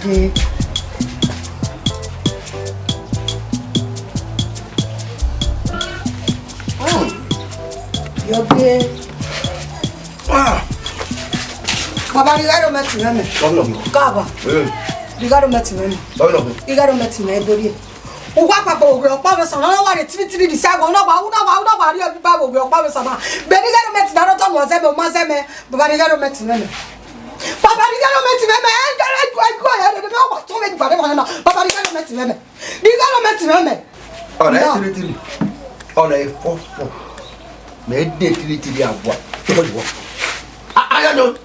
Yode. Yode. Baba, you got to meet me. Kaba. You got to meet me. You got to meet me, Dori. O wa papa o gbe opa me sana na wa re tiri di sago na wa ri obi ba o gbe opa me sana. Be ni got to meet na to mo se me o ma se me. Baba, you got to meet me. Papa, you got to meet me. I go ahead and go to me ba na. Papa, you got to meet me. You got to meet me. Oh, na tiri. Oh, na 4 me de tiri agwa. Ayano.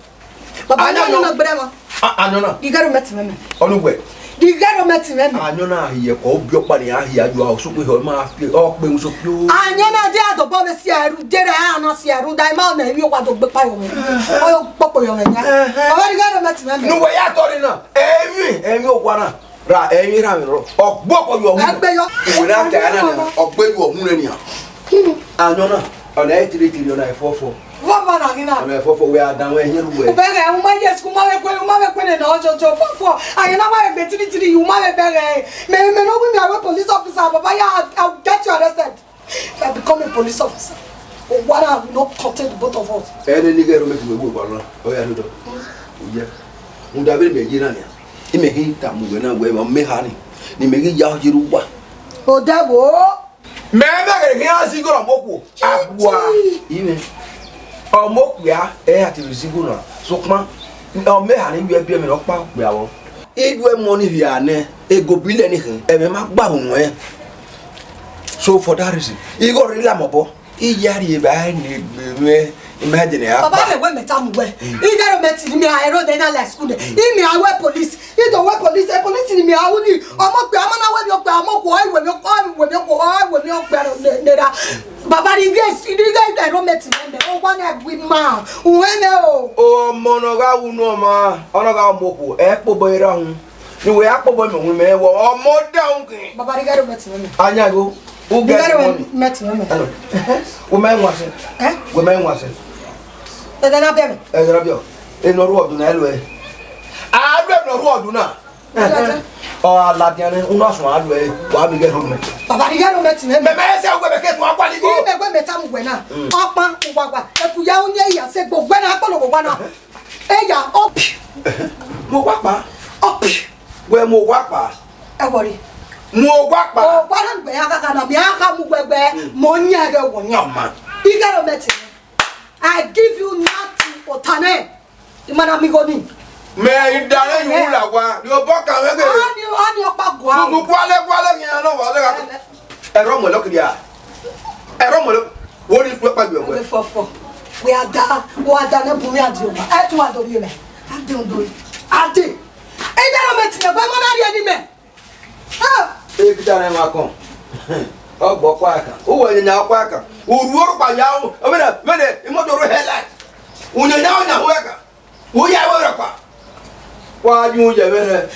Papa, you no brema. Anona. You got to meet me. Onu gbe. You got to meet me. Anona here ko bi opa ni ahia ju a so pe ho ma fi o pe un so fi o. Anona de ado bo si aru de ra na si aru dai ma na wi o wa do gbe pa yo. O popo yo nya. Papa, you got to meet me. No we ya tori na. Emi o kwa na. Ra emi ra mi ro. Ogbo ko yo hu. Agbe yo. We na ta na na. Ogbo yo hu ni a. Anona. Ona tiri ona 44. Vova na gina. Ona 44 we adan we here we. Bere o ma yes ku ma we kwe na ojojo 44. Ayena wa be tiri you ma be bere. Me no be me a police officer, Baba, I'll get you arrested. If I become a police officer, what I will not contain the both of us. Any nigga make me go bana. O ya do. Yeah. Unda be me gina ni. I me hinta mu we na we me hani. Ni me gi ya jiru wa. O dabo. Me be ke han sigoro moku. Agwa. Ime. Omokwa ati risigu na sokma o me ha ni we bia me no pa gba wo igwe money here na ego billion ni kan e me ma gba won so for that reason e go rela mobo e yari e ba ni me imagine ya baba me we meta mu we e garo meti mi a ero dey na like school dey e mi a we police e do we police e police ni mi a wu ni omokwa amana we bi okwa omokwa we mi okwa ne da Baba, the guys, I don't met him. Oh, one a good man. Oh, Monoga, no ma. Onoga Moku, Apple boy round. You were Apple boy, or more down. Baba, got to met him. Anyago, who got met him. Woman was it? Eh? Woman was it? Then I bet. As a rabio. In no road to Nelway. I read no road to now. Oh, Latian, unos one way, while we get home. Papa, you don't let him. I say, I'm going to get my body. You never met him when I'm Papa, if you are said, but when I follow one up, Eya, up. Mowapa, up. Where Mowapa? I worry. Mowapa, what am I going to be? Monia, one young man. You got to met him. I give you nothing for Tane. The man amigoni. Me idare yu la wa yo boka we be ani opa gwa su kwale yin na wa le ero mo lo kidia ero mo lo wo ni pa gbe we fofo we ada na bu mi adi o e tun ado bi me ade ondo ade e dara me ti me ba mo na ri ani me ah e kitare ma kon o gbo kwa kan o wo nya kwa kan o ruo pa ya o me de imoto ro headlight o nya nya ho ka o ya wo pa wa ju je be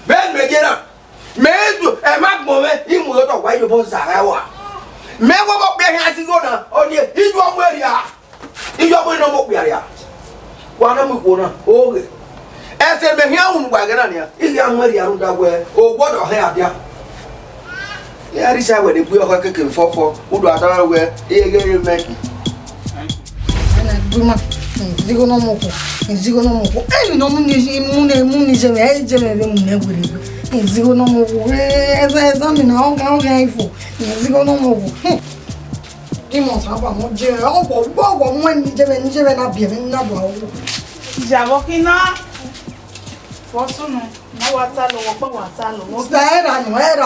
ben me gena me du e ma gbo me imu yo to wa yo bo zara wa me wo bo be han si go na o ni iju omo area iju omo no mo pe area wa na mu ko na o ge e se me hian unu gba gena ni a iri an area ru da we o gbodo ha adia ya ri sa we de bu o ka keke fofo u do atara we e ge re meki ana buma Zigo no moko. Eh no muni jeme mune gure. Zigo no moko. Eza mi na o ga ifo. Zigo no moko. Dimon sa ba mo je o bo mo ni jeme na bia mi na do awo. Jabo kina. Fosuno. Na watalo wo pa watalo. Mo era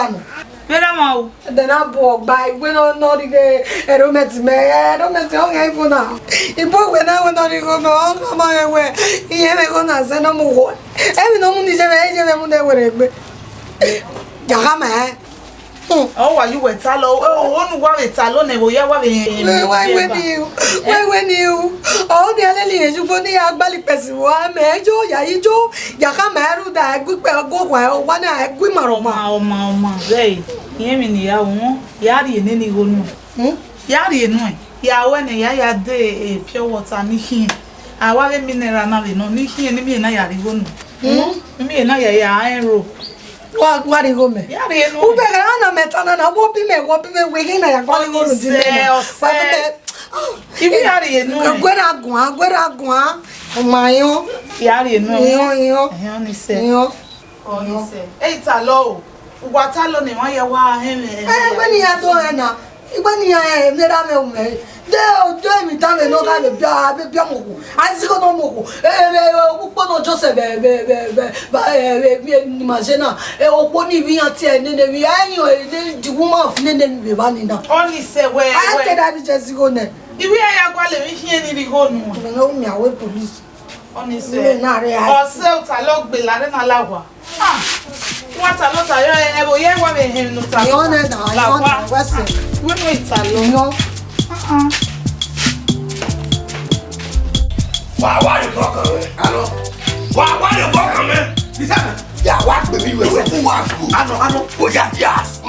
no. Pera mau. De na bo gba iwe no dige erometi o ga ifo na. Ibo we na no dige no ma ewe. Iye me go na se no mo wo. E mi no mu ni je mu de were gbe. Jagama eh. Oh, why you were talo? Oh, no, why talo? Never, yeah, why when you? Oh, the other you go near Bali Pesiwa, Mejo, Yaijo, Yakamaru, that good go while one I good maroma. They, Yemini, Yari and any one. Yari and one. Ya when a day pure water, Niki. I want a mineral, no Niki and me and I are going. Me na ya enro. What do you go me? Who be na metana na wo bi me we na ya go go di me. Ibi yari enu. Agwera gwan. Omayo. Yari enu. Yo. Oni se. Ta lo. Ugwa ta lo ni won ye wa he. Gbani ya do na. Igbani ya me ra me o me. De o do mi ta me no ka be bia mo ko. Asi ko no mo ko. Upo no Joseph ni majena. Opo ni bi yan ti e ne bi ayan the woman of ne be ba ni na. Oni se we. I tell that just go ne. Ibi ya gwa le mi hie ni ri go nu. No mi awe police. Oni se. O se o ta lo gbe la na lawa. What a lot of you ye wa be him no ta. You na na wese. We no italo. No. Why you talking? Hello. Why you talking, man? Listen. Yeah, what baby we who want to? I know. Oh yeah, yes.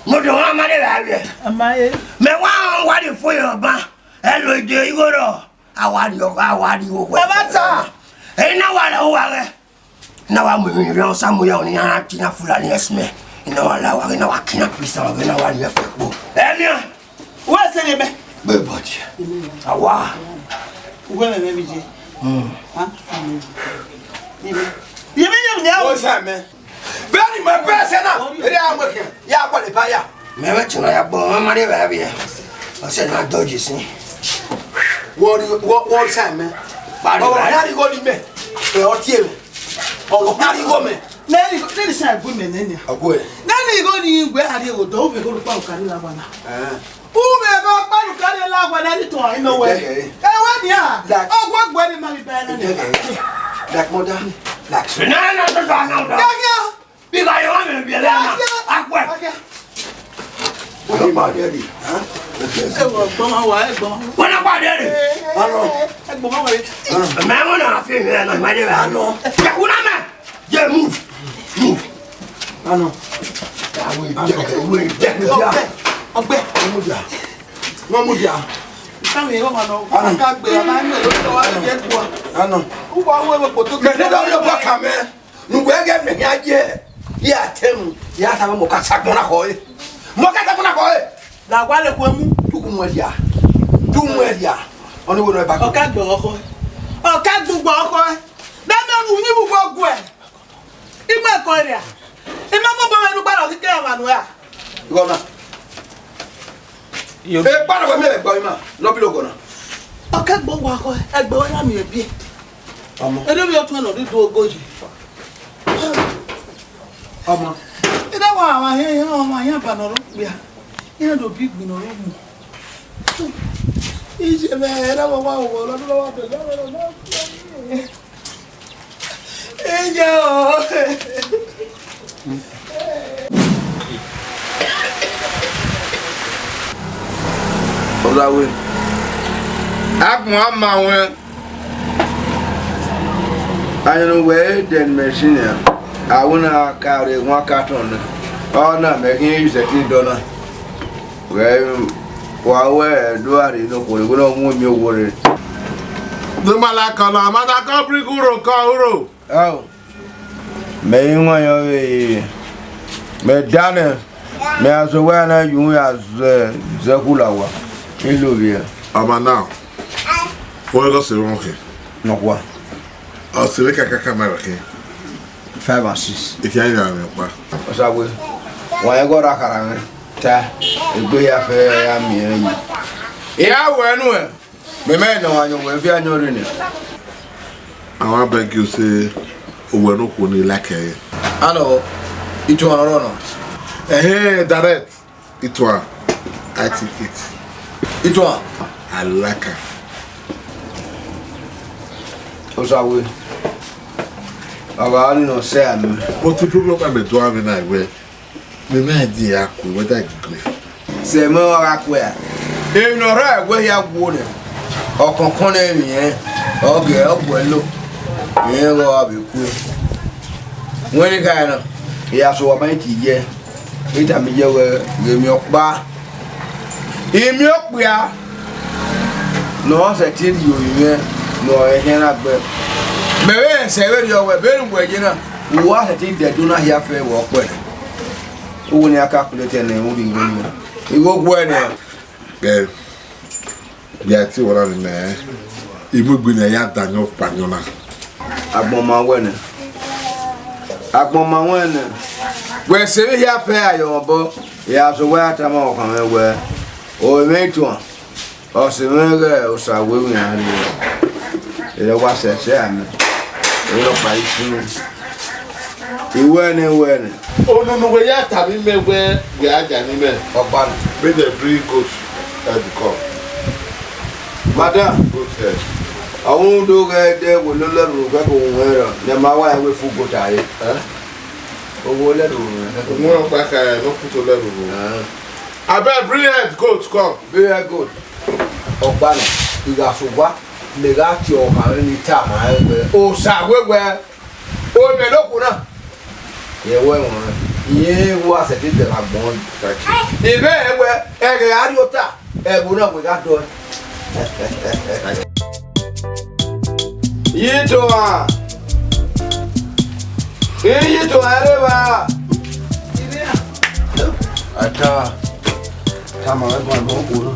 No, don't want my area. Am I? Me want what you for your ban. Hello, dear, you go. I want you. Hey, now what? Now I'm moving around somewhere on the Antina full and yes, me. You know, I can't be some of the one you have. Enya, what's the name? But Awa. Well, maybe. You mean what's that, man? Very my best, and I'm working. Yeah, what if I am? Never to my bone, money, baby. I said, my dodgy, see. What's that, man? But how do you go to me? Or kill me? Or how do you go, man? Nanny, there is a woman in here. A good. Nanny, go to you where are you? Don't go to Pancana. Who may go to Pancana when any time? No way. Eh, what, yeah? Oh, what money bad? Like mother. Like so. No. Because I want to be alone. I work. What about daddy? Huh? What about daddy? The man will not feel me. I might have known. Yeah, move. I know. Yeah, tell me. Yeah, I'm a Mokasakona Hoy. Mokasakona Hoy. La Walla Woman, Tukumadia. Tumadia. On the way back. Can't do oh, can't do Boko. That man will never walk away. In my corner. In my mobile, nobody can run where. You go now. You're part of a minute, Boyma. No below. I can't go walk away. I go on me a bit. I don't know what to do. Ọmọ. Ida wa wa he ọmọ yan ba no ro bia. Yan do big bi no ro mu. Ije me era wa wo lo do wa be lo. Ije o. Olawe. Akun ama wọn. Ayo we den machine. I wanna carry one carton. Oh, no, making use a clean donor. Well, where do I know for the good you worry? The Malacala, Madaka Briguro, Cauro. Oh, may you want your Madonna, may as well you as Zakulawa. Hello, dear. I'm now. What else is wrong here? Not one. I'll select a camera here. 5 or 6. If you ain't got I will. Why I got a car? Ta, a good affair. Yeah, well, Me man no anyo we fi anyo ni. I want beg you say we no ko ni like eh. Ano it one no. Eh direct. It one. I take it. It one. I like it. Osawe. Aba ni no say am. But the problem I'm doing na we. Me man di akwe whether I agree. Say me ora akwe. E no ra we ya gwo ni. Okonkon na mi eh. Oge ogwelo. Ye go abeku. When ka na. Ya so wa ban ti je. Ita mi je we mi okpa. Imi okpia. No se ti yo yen no e na gbe. Me we se we yo we be nbu ejina. Wo se ti de do na hia fe wo pe. Wo ni aka calculate na mu bi ni. Igo gbo ene. Eh. Ya ti wora ni na. Imugbe na ya danyo panyona. Agbon ma wene. Agbon ma wene. We se we hia fe ayo bo. Ya so we atama o kan we. O meto. O se mege o sa we mi ari. Ele wa se ami. Ele pa isu. Iwene. Oh no we ya tabi me we aja ni me. Opa. Make the bring goat at the call. Madam, Goat head. awon do ge de wo lo leru ga ko won ne ma wa we fu go taye. Owo leru. Wọ́n pa ka no put to level. Abeg bring head goat come. Very good. Opa na iga so wa le ga ti o ma ni ta ma e. O sa wewe. O me lo ku na. Ye we won. Ye wa se ti de la gbon ta ki. Ibe ewe e ge ari o ta. E bu na we ga do. Yitoa. Areba. Ata. Tama we gwan bo ko.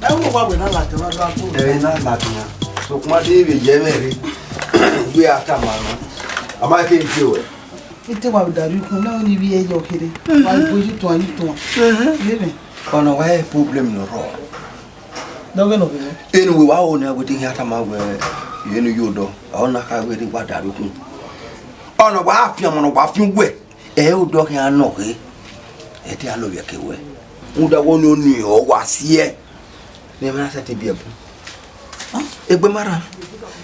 Ewo wa we na la te wa do ko. Na la te na. So kuma de be je mere. We ata ma no. Ama ke nti we. Ite wa dari ku na ni bi e yo kire. Wa bo ji to ani to. Lebe. Ono wa e problem no ro. Doge no be. Enu we wa o na we tin ata ma we. Yenu yodo. Ona ka we ri wa dari ku. Ono wa afia mo no wa afin we. E o do ke ano ke. E ti alo ye ke we. Uda woni oni o wa sie. Ne ma sa te bi ebu. Egbe mara.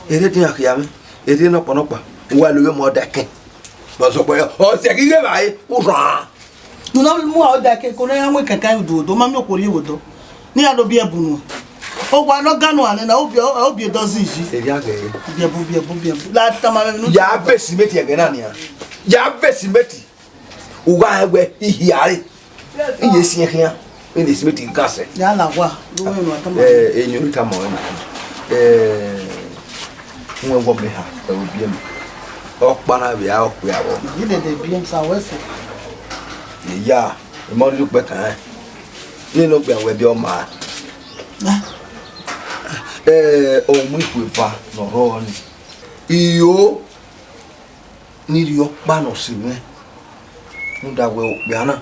Ere tin akiyame. Ere no ponopa. Wa lo we mo dake. Bo so pe o se ki ge bai. U ran. Nu na mu a dake ko na ya nwe kankan do ma mi okori wodo. Ni ado bi ebu nu. O wa no ganu ane na obi dozen ji. E ya ge. Bi ebu. La tama me nu. Ya besi meti ege na nia. Ya besi meti. Uwa egbe ihiare. Iye si ehia. Inde si meti gase. Ya la wa. Lo we no atama. Enyu ta mo na. Nwe wo me ha. E obi em. Okpa na bia okwe abo. Ni de bi em sa wese. Ya, e mo lu pe kan. Ni no gbe we bi o ma. O mu iku fa no ro ni. Iyo ni ri okpa no si me. Nda we o bia na.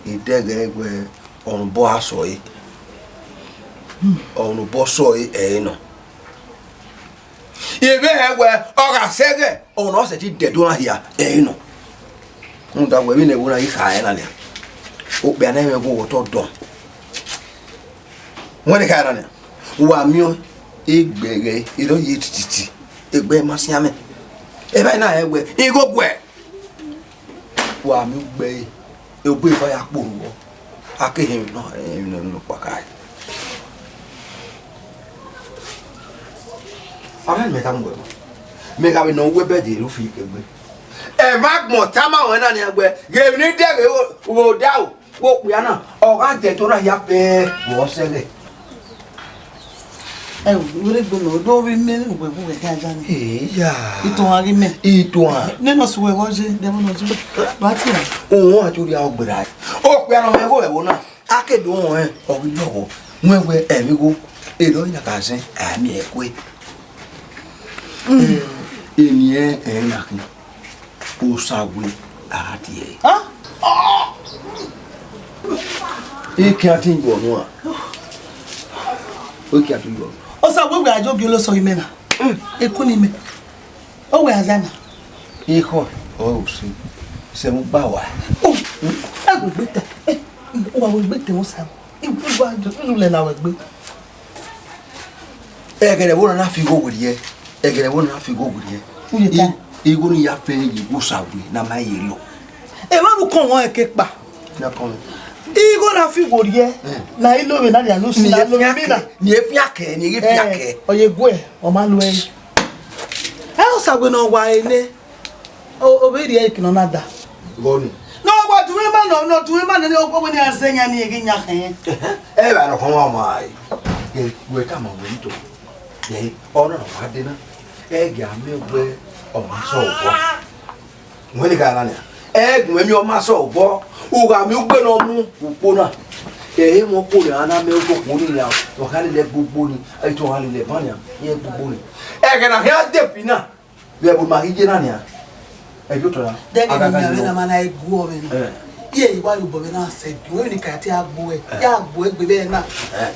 Idege egbe on bo aso yi. On bo so yi e no. Ibe egbe o ga sege on o se ti dedo na hia e no. Nda we bi na ewu na yi ka e na le. O bia na me go to don. Wọ́n ka ra ni. Wa mi o egbere iro yi tititi. Egbe masiame. E ba na egbe igogwe. Wa mi gbe ogbe fa ya poru akehin no pakai ara me ta ngwe me ga no we be de ru fi kegbe e magmo ta ma won na ni egbe ge ni de wo da wo pe na o ga je to na ya pe wo sele E wure gbe no do ri me we bu we ka ja ni. ya Ito ari me. ito an Ne no suwe roje de mo no ju. Ba ti na. ohun atori a ogbera o pe na me go ewo na akedo ohun o ri lowo mwewe emi go edo ina ka sin ami ekwe eni na kin o sawe ati e e ki ati ngbo no a Okay, I do. Also, we were job you so imena. Ekunime. Oh, we azana. Iko. Oh, see. Se mo ba wa. Oh. I will beat them. Oh, I will beat them also. You go to learn our gbe. Egere wona na fi go wuri e. Egere wona na fi go wuri e. Igo ni ya fe yi go sawe na ma yelo. E ma ru kon won eke pa. Na kon. Igo na fi wuri e. Na ilo we na dia no si na lo mi na. Ni e fi ake, ni e fi ake. Oye go e, o ma lo e. E o sawe no wa ene. O be ri e kino na da. Go ni. No, but to remember, no, to remember, no, when you are saying anything, eh, I don't come on my. We come on, we do. Eh, honor of dinner. Egg, milk, or my soul. When you got an egg, when you're my soul, who got milk, no more, eh, more pony, and I milk pony now, or had a good pony, I told her the pony, yeah, pony. Egg and I had the pina. There would my Higiania. Then you man I go over. Yeah, you want to go and say, you only can't have boy. Yeah, boy, be there now.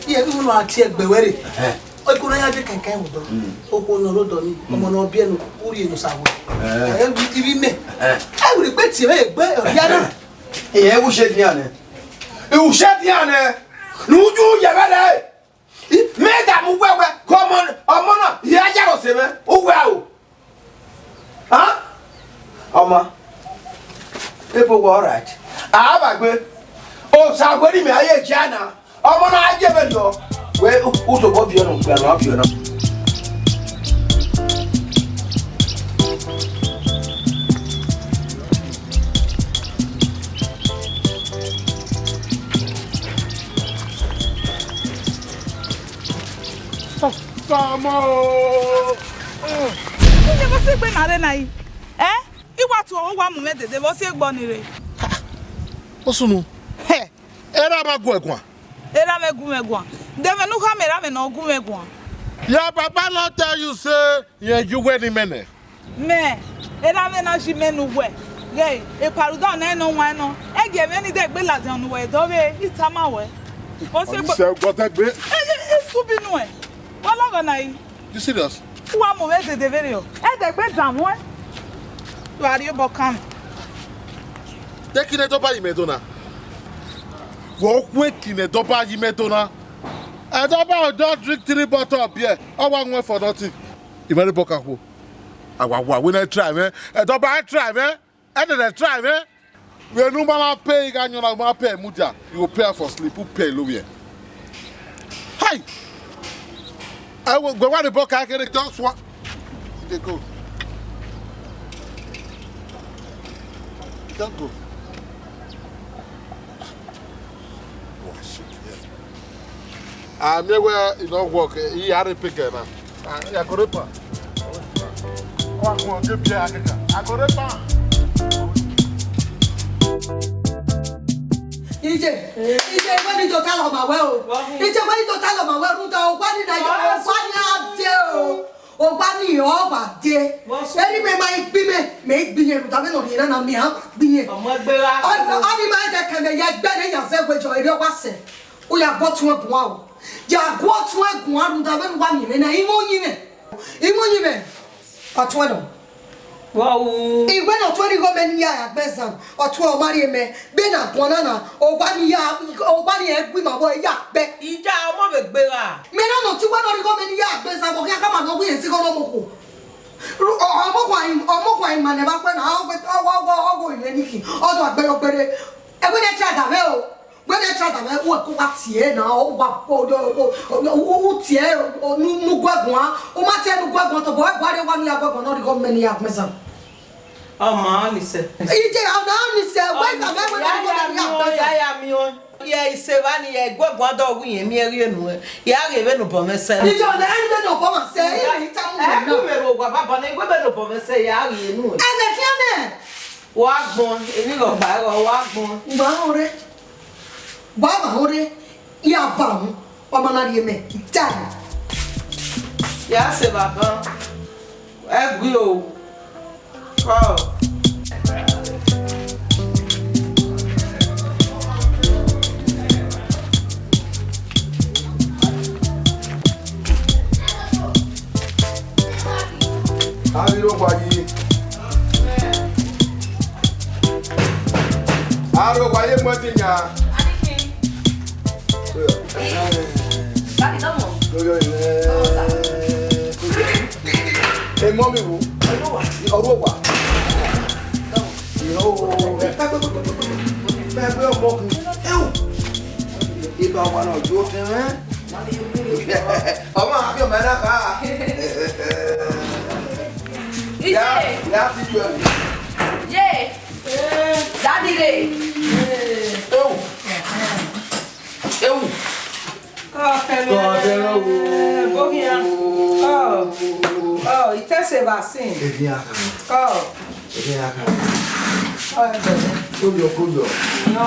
Yeah, you want to check the way. I could have a can with them. Oh, no, Rodoni, Mono Biano, Uri no Sabu. I will give me. I will bet you, Yana. Yeah, we shed Yana. You shed Yana. No, you, Yavada. Madam, come on, Amona, Yaja, Seven. Oh, wow. Huh? Oma, people were all right. Ah, my good. Oh, somebody may I Jana. Oma, I give it though. Where who's the Bobby on you know? You never say when I eh? Iwa tu o wa mu me dede bo se gbo ni re. Osunu. He. Era ma gun egun. Era me gun egun. Dem no camera me no gun egun. Your papa not tell you say you wedding mene. Me. Era me na shi menu we. Gay, e paruda na no wan no. E ge me ni de gbe la dan we do be itama we. O se gbo. Se gbo te gbe. E subi nu e. Wala go na yi. You serious? Wa mu me dede very o. E de gbe dan we. You are you come. Take it up by Medona. Walk quick in a dopa Medona. I don't drink 3 bottles of beer. I want for nothing. You very boka who? I when I try, man. I don't buy try, man. I didn't try, man. We no man pay, and you know, pay Muja. You will pay for sleep, you pay Louis. Hi! I will go on the book. I get it. Just what? They go. Don't go. Oh shit! Yeah. Me where you don't work. He had a pick now. I go repa. Oh, I go get beer. I go repa. Ije, when you tell of my well. Ije, when you tell of my well, what did I do? O bani o ba de eri me mai gbi me gbi yen ta me no yin na mi ha gbi yen omo gbe wa o ni ma je kan me ya gbe ne ya se gbejo eri o wa se o ya bo tun egun wa o ja go tun egun arun ta me wa mi me na imo yin me atun edo wow igbe no to ri go me ni ya agbesan otun o mari me be na pona na o bani e gbi ma bo ya pe ija omo be gbe wa me no ti wa no ri go me ni ya agbesan bo ki aka ma no gbe yen si ko no mo ko ọmọ kwa ima ne ba pe na ogo ile niki odo agbere egbe ne trada me o gbe ne trada me wo ko wa tie na o wa o tie nu gwagun a o ma tie nu gwagun to bo e gbare wa ni agwagun no ri go me ni ya mesan ọmọ ni se ije ona ni se we ka me we ni go ni ya mi o ye iseva ni ye gwagun do wu yen mi eri enu ya re be no bo me se ije ona eri be no bo ma se iri ta mu na ku me ro gwa baba na gbe be no bo me se ya re enu e be fiane wa gbon emi ro ba ro wa gbon Baba ore ya vam ọmọ na ri me tai ya se baba egbe o oh Aro kwa ye mwetinya. Daddy, don't Hey, mommy, who? Ọ̀rọ̀ wa. Bẹ́ẹ̀ ọmọ kù. Ibà wà náà jó tẹ́ rẹ́. Ọmọ àbí ọmọ ẹ̀dá ká. Yá ti jù ẹ̀. Yé! Daddy dey. Ewu. Oh, it takes a vaccine. Oh. Kójọ. No.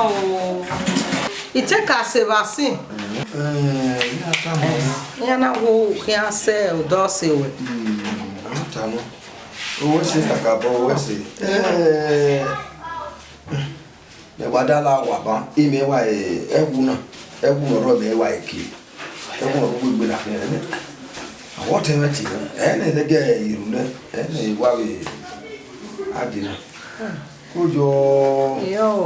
It takes a vaccine. Yana wo can say o do se we. Tamo. Owó ṣe kàkàbọ̀ owó ṣe. Me wadala wa ba. Ime wa ewu na. Ewu ro me wa eki. Ewu ro gbogbo la fe ne. Àwọn tẹ́wẹ́ tí ẹni ẹ̀dẹ́gẹ́ ìrù náà ẹni ìwáwé àdínà kó jọ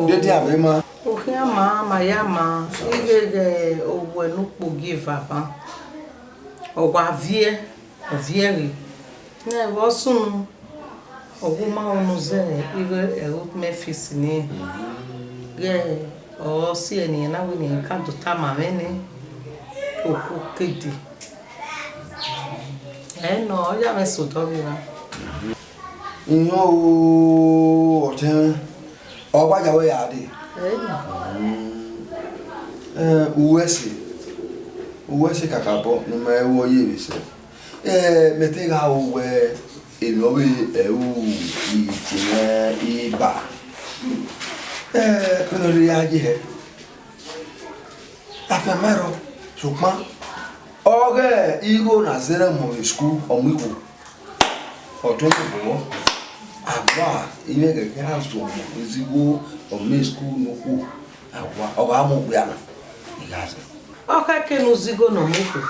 dédé àbẹ́ máa. Òfin àmà ya máa ìgbẹ́gẹ́ owó ẹnu pògì bàbá ọ̀wà àvíẹ́ rẹ̀ ní ẹ̀rọ sùn ọ̀gbọ́n máa ń zẹ̀ ìwé ẹ̀rọ mẹ́fìsì ní rẹ̀ ọ̀rọ̀ sí ènìyàn náà wí ní káàdùn tá màmí ní òkú kéde. No, ya me sotó mira. No, ọ̀tẹ̀ ọba jawe ya de. Uwese kakabo no me wo ye bi se. Mete ga uwe inowe itine iba. Kono ri aje he. Afemero, sukma. Oge igo na ceremony school omiko otomo agba ile ke kan so mo izigo omi school no ku agba oga mo gbe ana igase Oka ke no zigo no moko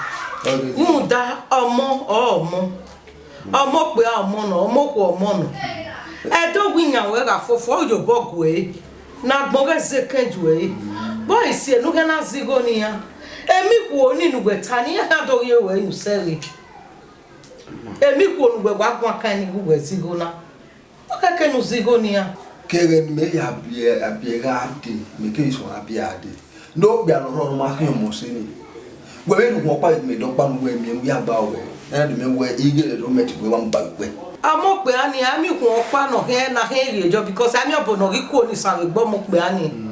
muda omo pe omo no omo ko omo no e do gwinya we ga fofo ojo bogu e na gbon ke se kenju e boy si enu ke na zigo ni ya Emi ku oni nugbe tani ya do ye we you sere. Emi ku onugbe wa gwa kan ni gugbe zigo na. O ka ke nu zigo ni ya. Kere me ya bie ga ade me ke so abie ade. No bia no ro ma kan mo se ni. Gbe me nu pa me do pa mu emi ya ba we. Na de me we ige do me ti we wa mba gbe. Amo pe ani ami ku opa no he na he ri ejo because ami obo no ri ku oni san gbo mo pe ani.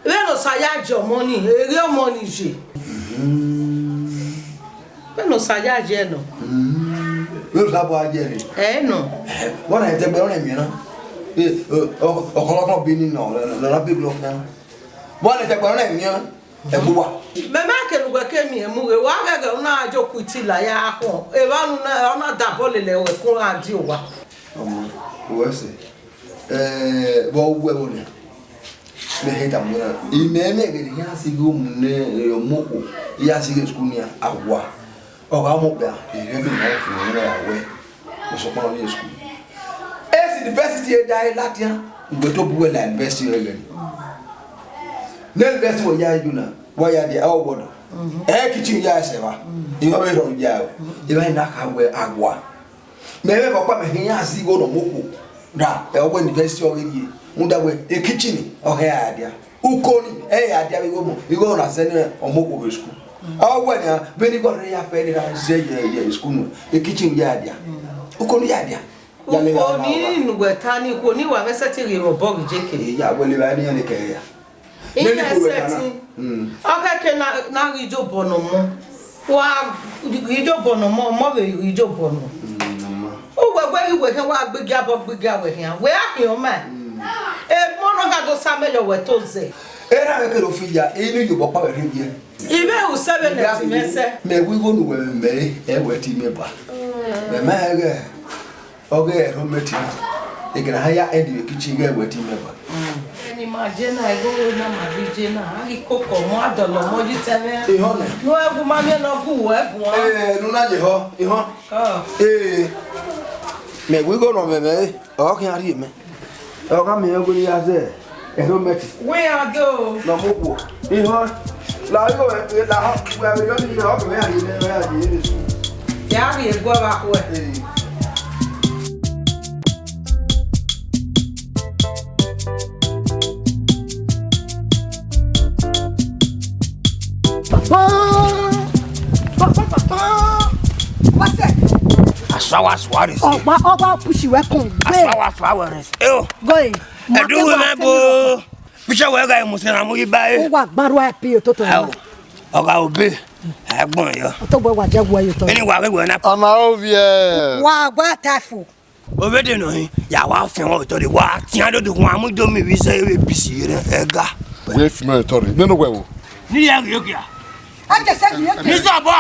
Leno sayajo money, ere money je. Leno sayaje no. Lo sabo aje ni. No. Wọ́n na te gbe wọ́n mi na. Ọ̀kọ̀lọ̀kọ̀ Benin no, na big block na. Wọ́n na te gbe wọ́n mi na. Ebuwa. Me ma ke lugbe ke mi emu we wa gege na ajo kuti la ya ho. E ba nu na ona da bole le we kun adi o wa. Omo, wo se. Bo wo wo ni. Me heta muna imeme gere ya sigo mune yomoko ya sige skunia agwa oga mo bia ere bi na fi na ya we mo so pa ni school university e dai latia ngbe to buwe la university regen na university wo ya juna wo ya de awodo kitchen ya se ba iwo be ro ya e ba na ka we agwa me be papa me ya sigo no moko da e wo university o ri Munda we e kitchen o he adia ukoni adia we go na sene omoko we school awu ni be ni go re ya pe ni ra se je school no e kitchen ya adia ukoni ya adia ya le ko ni nugbe tani ko ni wa meseti ri ro bog jeke ya we le ba ni ni ke ya ni meseti o ke na ri jo bono mo wa ri jo bono mo we ri jo bono o we iwe ke wa gbege abo gbege awe hian we ahin o ma mono ga do sameyo we to ze era me ke ro fija ni yo bopa we ringie ibe u 7 mese me we go no we me e we ti me ba me ma ge oge ro meti e ke na haya end we kitchen ge we ti me ba ni ma je na e go na ma bi je na ari koko mo adolo mo ji teme e ho na no e bu ma me no ku we bu nu na je ho e ho me we go no me o ke ari me o ka me go ya ze Erometi. Where are those? No more. La yo la we are going to help me here. Yeah, we go back where. What's that? Aswawaris. Oh, push you welcome. Aswawaris. Eyo. Go in. Edu remember. Bisha wega musena mu ibae. O wa gbaru api to to. Oga obe. Egbon yo. To bo wa jagu ayo to. Eni wa we na. Ana ovie. Wa gba tafu. Obede no hin. Ya wa fen o to de wa tian do wan mu do mi wi se we bisi re ega. We fime tori. Neno wewo. Ni ya yokia. Ake se ki yokia. Ni so bo.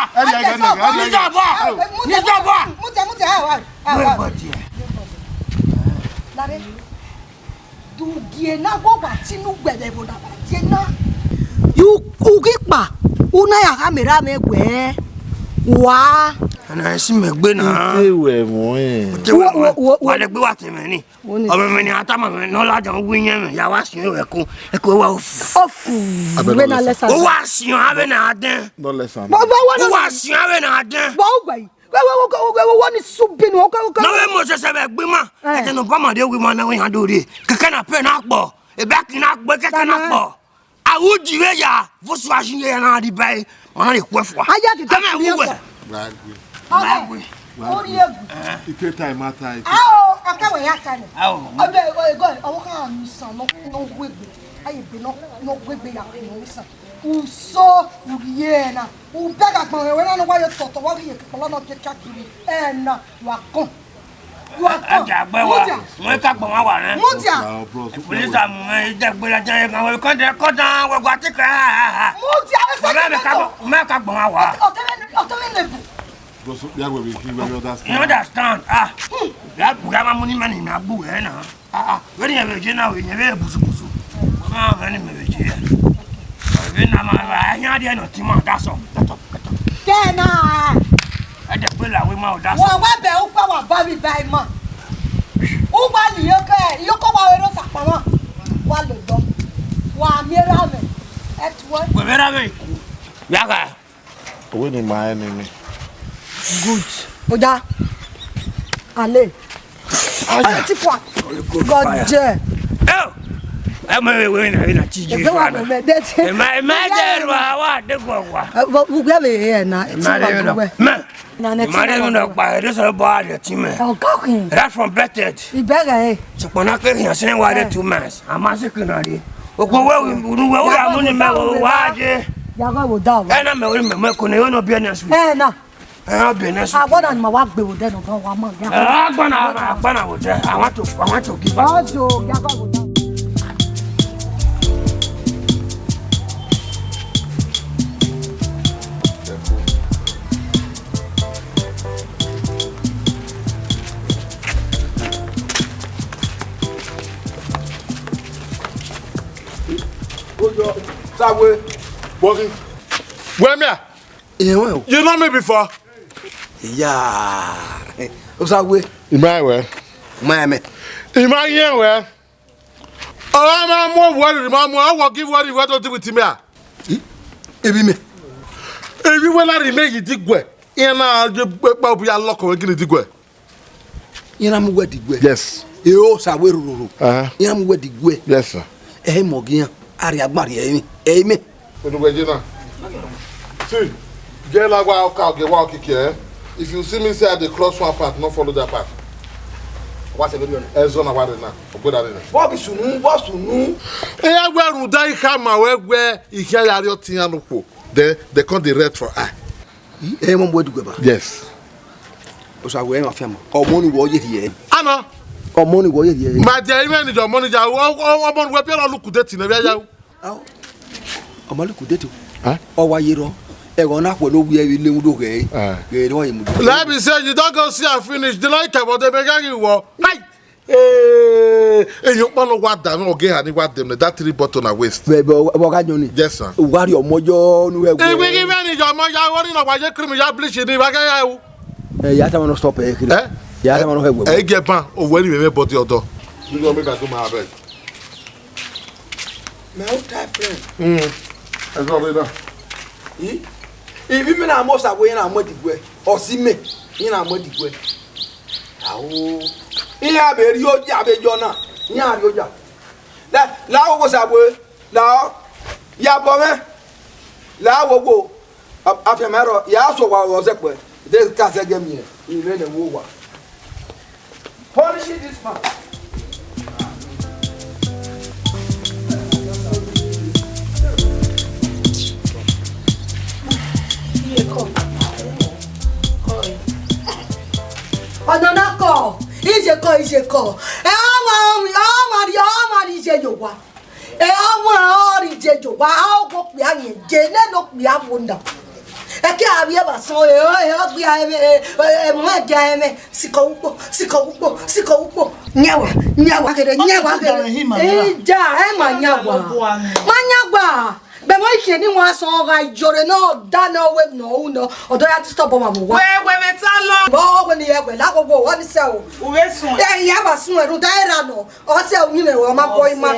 Ni so bo. Mute ha. Lare. Du gie na go wa tinu gbede bo na ba tie na. You ugipa. Una ya kamera me gwe. Wa. Ana si me gbe na. Ewe mo e. Wa le gbe wa teme ni. Omo me ni atama me no la jan wi yen me ya wa sin we kun. E ko wa Ofu. We na lesa. O wa sin abe na aden. No lesa. O wa sin abe na aden. Bo gbe. We woni subin o ka. No we mo se se be gbe ma. E te no pa ma de wi ma na we han do re. Keke na pe na po. E ba kin na gbe keke na po. Awudi we ya. Vosu ajin ye na di bai. Ona le kwefwa. Aya ti to mi o. Bagwe. Ori egu. Ike time ata ike. Ao, akawe ya tane. Ao. Go. Owo kan mi san no gwegbe. Aye be no gwegbe ya no san. Uso uriye na. U bega gbon we na no wa yo toto wa ye polo no ke chakiri. Na wa kon. Aja gbe wa. Mo ka gbon wa re. Mutia. Police am e de gbe la jan kan we ko de ko dan we gwa ti ka. Mutia e se. Me ka gbon wa. Otele nebu. Because ya we be you understand. You understand? Ya buga ma ni mani na bu e na. We ni e je na we ni be busu. We ni me be je. We na ma anya de no ti ma da so. Kena. E de pe la we ma o da so. Wa be o pa wa ba bi bai mo. U ba ni yo ko wa we ro sapa mo. Wa lo do. Wa mi ra me. Etwo. We be ra me. Ya ka. We ni my enemy. Good. Oja. Ale. Ale ti fwa. God je. Oh. We na chi ji fa na. Ma de wa de go wa. Bu gbe me na. Na net. Ma de no pa de so ba de ti me. O ka kin. Right from betted. Ibere So pona ke yan sen wa de 2 months. Ama se kuna de. Okun we ra mu ni me wa je. Ya go wo da. Na me ko ne yo no bi na su. Na. Business. I want to wa gbe wo de no wa mo. Agbana wo je. I want to give up. Ojo, ya go wo da. Ojo, Sawe. Bogi. Where me? You know me before? Yeah. Sawe. Imawe. Mame. Imaye we. Oh, I'm more worried. I will give what you want to do with me. Ebi me. Everywhere I remain, you dig well. Ina be lock or gini dig well. Ina mu wedi gwe. Yes. E o Sawe ruru. Ina mu wedi gwe. Yes sir. Mogian. Ari agbari emi. See, get like walk here. If you see me say at the cross one part, not follow that part. What's a good one? Ezona wade na. Oboda ni. Bobi sunu. E agwa ru dai kama wegwe ihia yari otinya no po. They come the red for eye. Mo bodu gba. Yes. Sawe ma fema. Omo ni wo ye tie. Ana. Omo ni wo ye tie. Ma je even ni jo money ja omo we pe lo kudeti na bia ya. Omo lu kudeti. O wa yiro. E go na po lo wi e le ndu ge. Ge ni wo ye mu. Let me say you don't go see and finish. The like about the mega you wo. Hi. You want what that no get any what them that 3 button na waste. Bo ga joni. Yes sir. Wari omojo nu e. We give any your man ya worry na wa je cream ya bleach ni wa ga ya wo. Ya ta mo stop e kiri. Ya ta mo no he gbo. E get ban o wari me body odo. You go make I do my beg. My old time friend. That's all they do. If you mean I'm most away and I'm what it way, or see me, you know what it way. Oh, yeah, baby, you're Jona. Yeah, you're Jona. That now was a word. Now, yeah, Bome. Now we'll go. After matter, yeah, so I was up with. There's Casa Gamia. You read the war. Polish this man. Another call. Is a call, is a call. Is a yoga. I'll go behind you. Jane, look me up wonder. I can't ever saw a Sikopo. Nyawa. But why can't you want song like Jordan? Done with no, or do I have to stop on my where it's along? Oh, when you have a lap of what is so? There you have a swimmer who died. Also, you know, my boy, my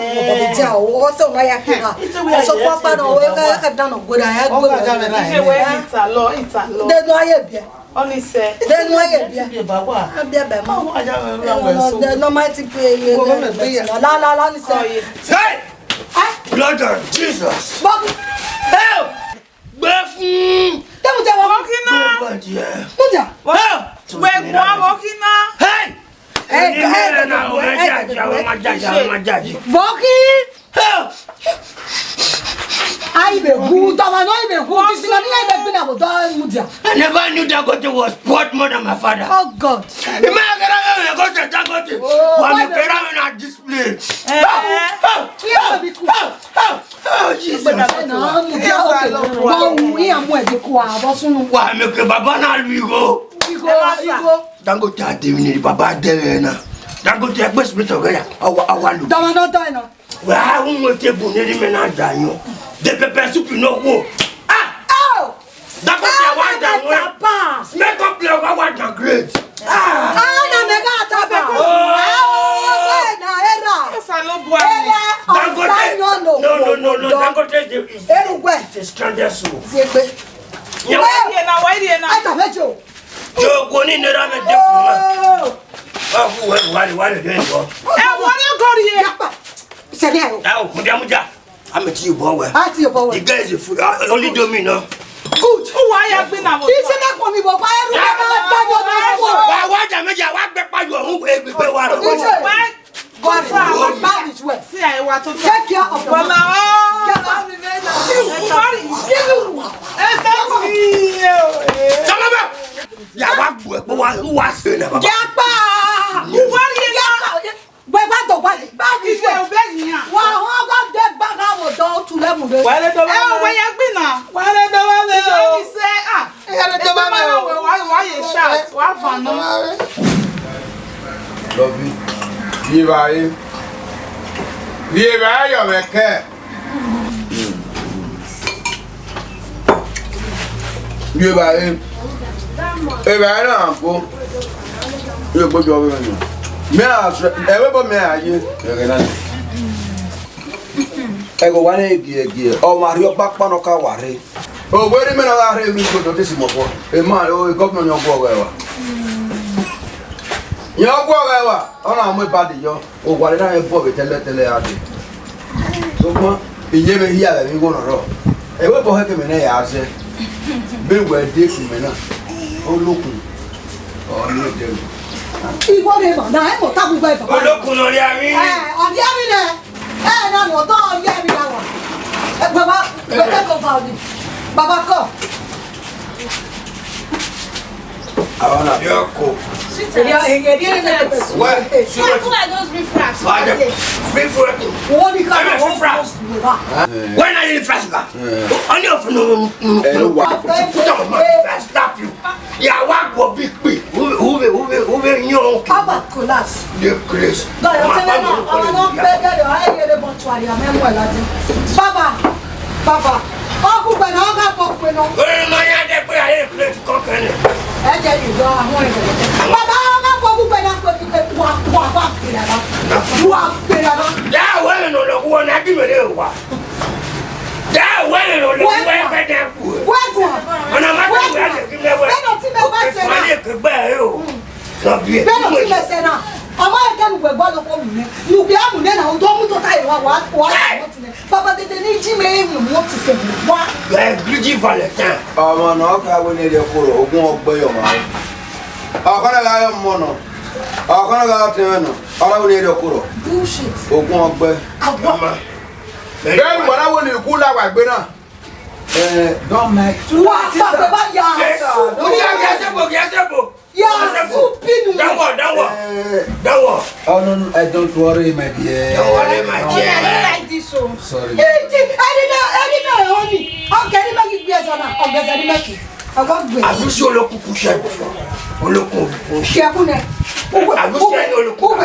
tell, also my hair. So, Papa, no, I have done a good. I had it's a law. Then why? Only say, then why? No mighty pay. La, say. Blood of Jesus! Help! Walking I never knew Dangote was poor more than my father. Oh God! Display. Oh Jesus! Why make a Baba now we go? Dangote divine Baba Devena. Dangote best bit of our Dino. Well, I won't take Bunny Menadano. The pepper soup, you know who? Oh! Dangote one make up your one great. No. Dangote is the strongest soul. I'm a tea boy. The guy is a fool. Only do me now. Good. Why have been about? It's not for me, but why See, I want to take care of Ego wane gie o mario bakpa no ka ware o weri me no ga re mi ko do tesimo ko e ma o governor nyo gwo wa ona mo ba de yo o ware na e bo be tele ade so mo iye me hia le mi go no ro e we bo he ke me na ya ase be we de ku me na o lokun o ni de Ibo de ba na e mo tabu ba ba. O lokun ori ami. O di ami le. Na no to o di ami la wa. Baba, ko fa di. Baba ko. Awala yoko. When are you fresh? On your slap you. Yeah, what will be quick? Who will you? Papa collapse. The Chris. Papa. Oh, when I got up when I play coconut. I tell you, Papa, I'm going to walk. Yeah, well, no, one I di me le wa. Da wa le lo wa ka da ku. Wa go. Ona ma ku ya le ki le wa. Be no ti me ba se na. Ma le ke gba e o. So bi e. Be no ti me se na. Ọmọ ẹ̀kẹ́ nùgbẹ̀ gbọ́dọ̀ kọ́ mi ní nùgbẹ̀ àmúlẹ̀ náà tó mú tó táyì wá bàbá tètè ní jí mi èèmù wọ́n ti fẹ̀ wá. Ẹ gíríjì Valentin. Ọmọ náà káwé ní ilé kúrò ogún ọgbẹ́ yọ̀ máa. Ọ̀kan náà káwé mọ̀ náà. Ọ̀kan náà káwé tẹ̀wé náà. Ọlọ́wọ́ ní ilé kúrò. Ogún ọgbẹ́. Bẹ́ẹ̀ni wọ́n náà wọ́n ní ikú làwọn àgbẹ̀ náà. Dọ́mẹ̀. Wà á pàpẹ́ bá yà á sà. Dawo. Oh no, don't worry, my dear. Don't worry, my dear. I like this one. Sorry. Abusi olokuku ṣe bufo. Olokun olukun ṣe. Ṣekune. Abusi ẹni olukun.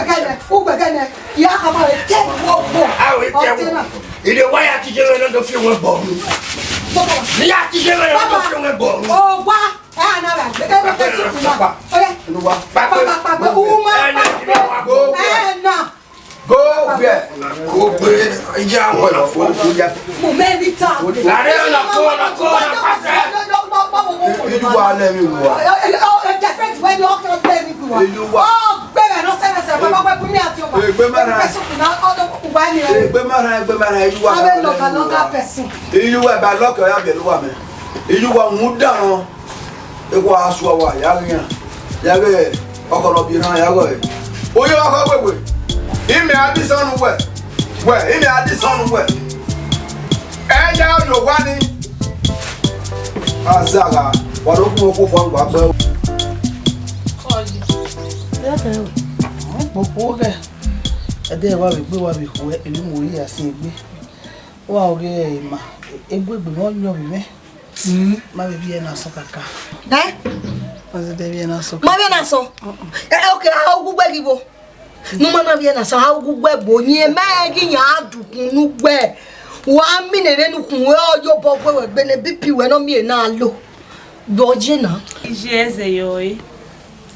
Ugbegene. Ya kama e te wo bo. Awo te wo. Ile waya ti je we no fi won bo mi. Ni ya ti je we no fi won bo mi. O wa. Na ba. Gbegene pe si kuma. Oye. Papa. Uma. Na. Go there. Go be ija mo na fo. Mo merita. Lare na ko na pase. You are let me go. Different when you are let me go. Oh, bẹ́ẹ̀ no se baba pa kumi ati o ba. Egbe mara. Egbe mara you are. Abe local person. You are ba lock ya be lo wa me. You are mu dan. E ko aso wa ya yan. Ya be okolo bi ran ya go e. Oyo oko gbegbe. Ime adison we ime adison we eja lo wa ni azaga warogun oko fo ngba pe oji popo ge ede wa bi gbe wa bi ko elu mo ri asin gbe wa ore e ma egbegbe won yan mi me ma be bi e na so kaka o se de bi e na so ma bi na so okay ha ogugbe gibo no mama bi na so ha ogugbe bo yin ma gi yan adukun nu gbe wa mi nere nu kun we ojo bo gbe we gbe ne bp we no mi e na lo doje na ije eze yo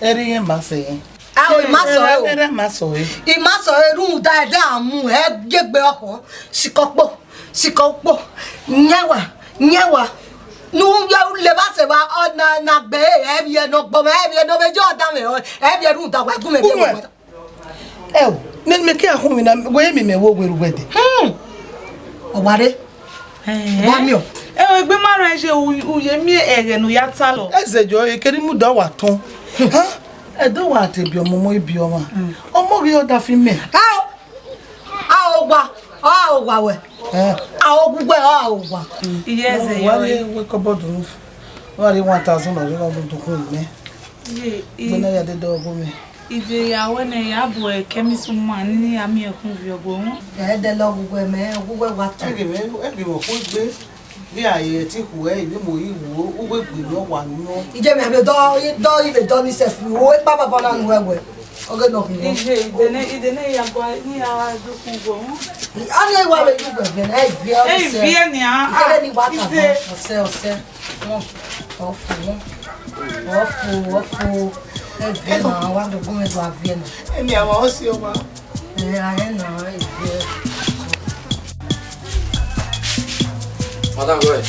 eri yen ma se yen awo ma so e o eri ma so e I ma so e ru daada amu e gegbe oko sikopo nyawa nu ya le ba se ba na gbe e bi no gbo me bi no bejo da me e bi ru da wa gun me bi wa e o me ke ahun mi na we mi me wo gberu gbede oware ba mi o e gbe mara je uye mi ere nu ya ta lo ezejo e keri mu da wa ton ha e do wa te bi omo ibi omo omo ri o da fi me a ogba we a ogugbe a ogba iye eze yo we ko bodu wa ri 1000 o ri lo do kun me gbona ya de do obo me ibe ya wona ya bo e kemisu ma ni ami ekun vi obo won e de lo ogugbe me ogugbe wa to e mo ko gbe bí ayé tí kù ẹ́ ìbí mo yìí wò ó gbé pè lọ wà nínú. ìjẹ́ mi àbẹ̀ dọ́ ibẹ̀ dọ́ ní sẹ́fù wo pápá bọ́ náà nù ẹ̀wẹ̀ ọgẹ́ náà fi wọ́n. ìdènà ìyàgbọ́ ní ara dúkùn bò wọ́n. a ní ìwà rẹ̀ yóò gbẹ̀gbẹ̀ náà ìbí ọ̀sẹ̀ ìbí ẹ̀ ní à ìfẹ́lẹ́ ní wákà ọ̀sẹ̀ wọn ọ̀fù ẹ̀fẹ̀ náà wà lógún mẹ́tọ́ àfẹ́ náà. èmi àwọn ọ̀sẹ̀ ọmọ. ayé náà ìfẹ́. Madam, go ahead.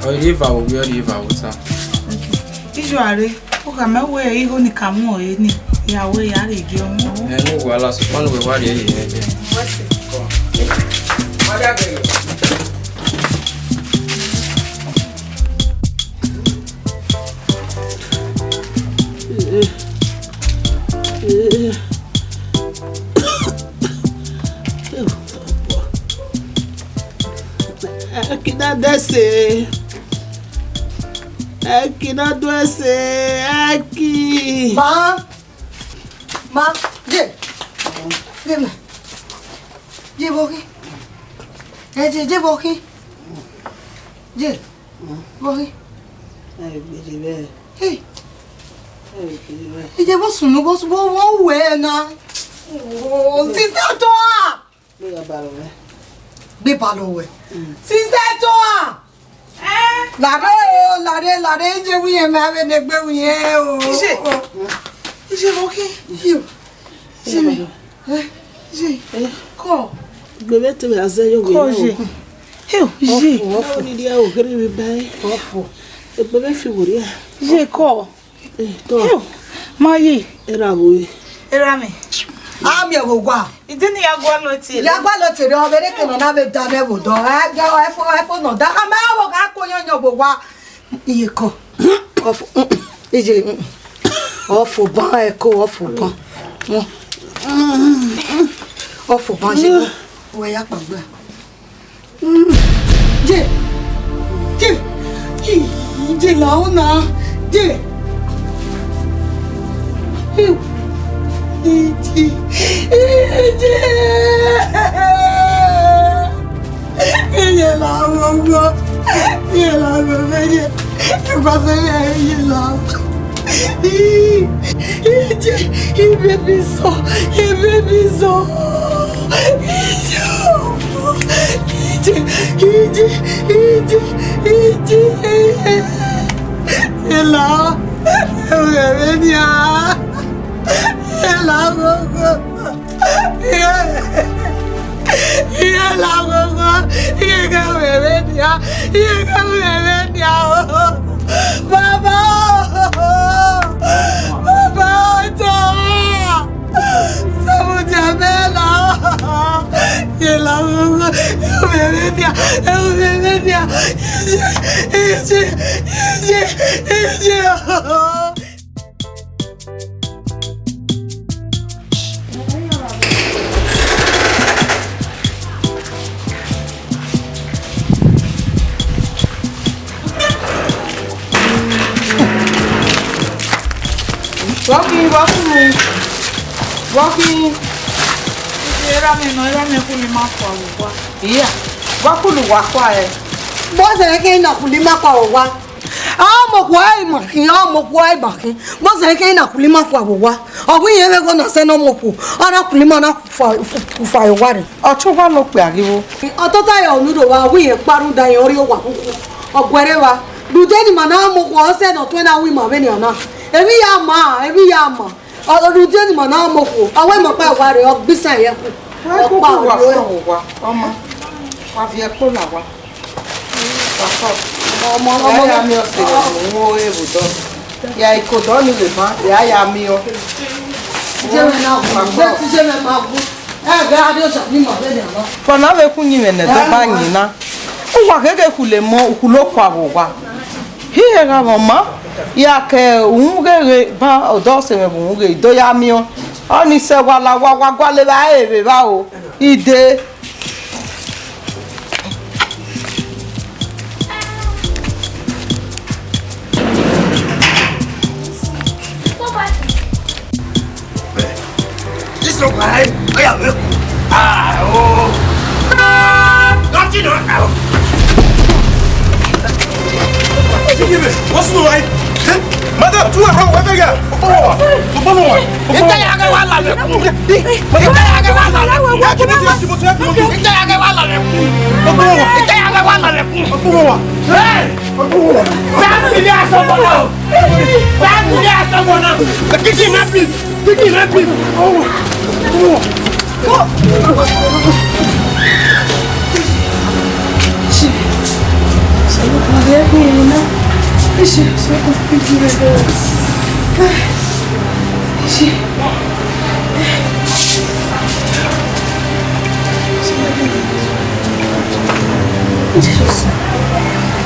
Oh, you leave our way, leave our water. Ijo are, o ka mewe iho ni kamu o ni. Ìyàwó ya re ge omo. No go ala so pon we wa re yi e. Madam go. Ekina dese. Ekina dese. Eki. Ma, je. Vem. Je boki. Je boki. Je. Boki. Beji be. Hey. Je bo sunu bo we na. Oh, sister toi. Lo ya balo me. Be balo we. Sister toi. Lare je wi e ma be ne gbe wi e o. Ise boki. Yo. Ise mi. J'ai. Quoi? Bébé te met à zéro. Quoi j'ai? J'ai. On dit dia o kere mi bai. E bébé figure. J'ai quoi? To. Mayi. Era boy. Era me. Ah mi ogwa. Idini ya gwa loti. Ya gwa loti o bere ke no na be da ne bo do. Efo no da ka ma wo ka ko yan yan ogwa. Iye ko. Ofo. Ije. Ofo ban e ko ofo ban. Ofo ban je. Wo ya pa gba. Je. Je la ona. Je. Walking. Era me kulima kwa wa. Yeah. Wakulu wakwa e. Boss e ke na kulima kwa wa. Ah mo kwa ma kin, ah mo kwa ba kin. Boss e ke na kulima kwa wa. Ogun yen we go na se no mo ku. Ara kulima na fa wa re. Ochuwa lo pe ariwo. Otota ya onudo wa wi yen paru da yen ori wa kuku. Ogwere wa. Duje ni mana mo ko se no twen na wi ma be ni ona. Ebi ya ma. Olùdíje ni mo na mo ko. Awe mo pa wa re ogbisa yen ku. Opa wa fun wa. Omo. Wa fi e ko la wa. Ọmọ ya mi ose mo e budo. Ya ikodo ni le ma, ya mi o. Je me na ku. Je me ma ku. Ga ade o sa ni mo be ni ama. Fona we kunyi me ne do ba yin na. Uwa keke kule mo ukulo kwa wa. Hihe ga mama. Ya ke umugere ba odo se me umugere do ya mi o. Oni se wa le ba ere ba o. Ide. This look like nothing now. What's the right? Madam, tu are wrong.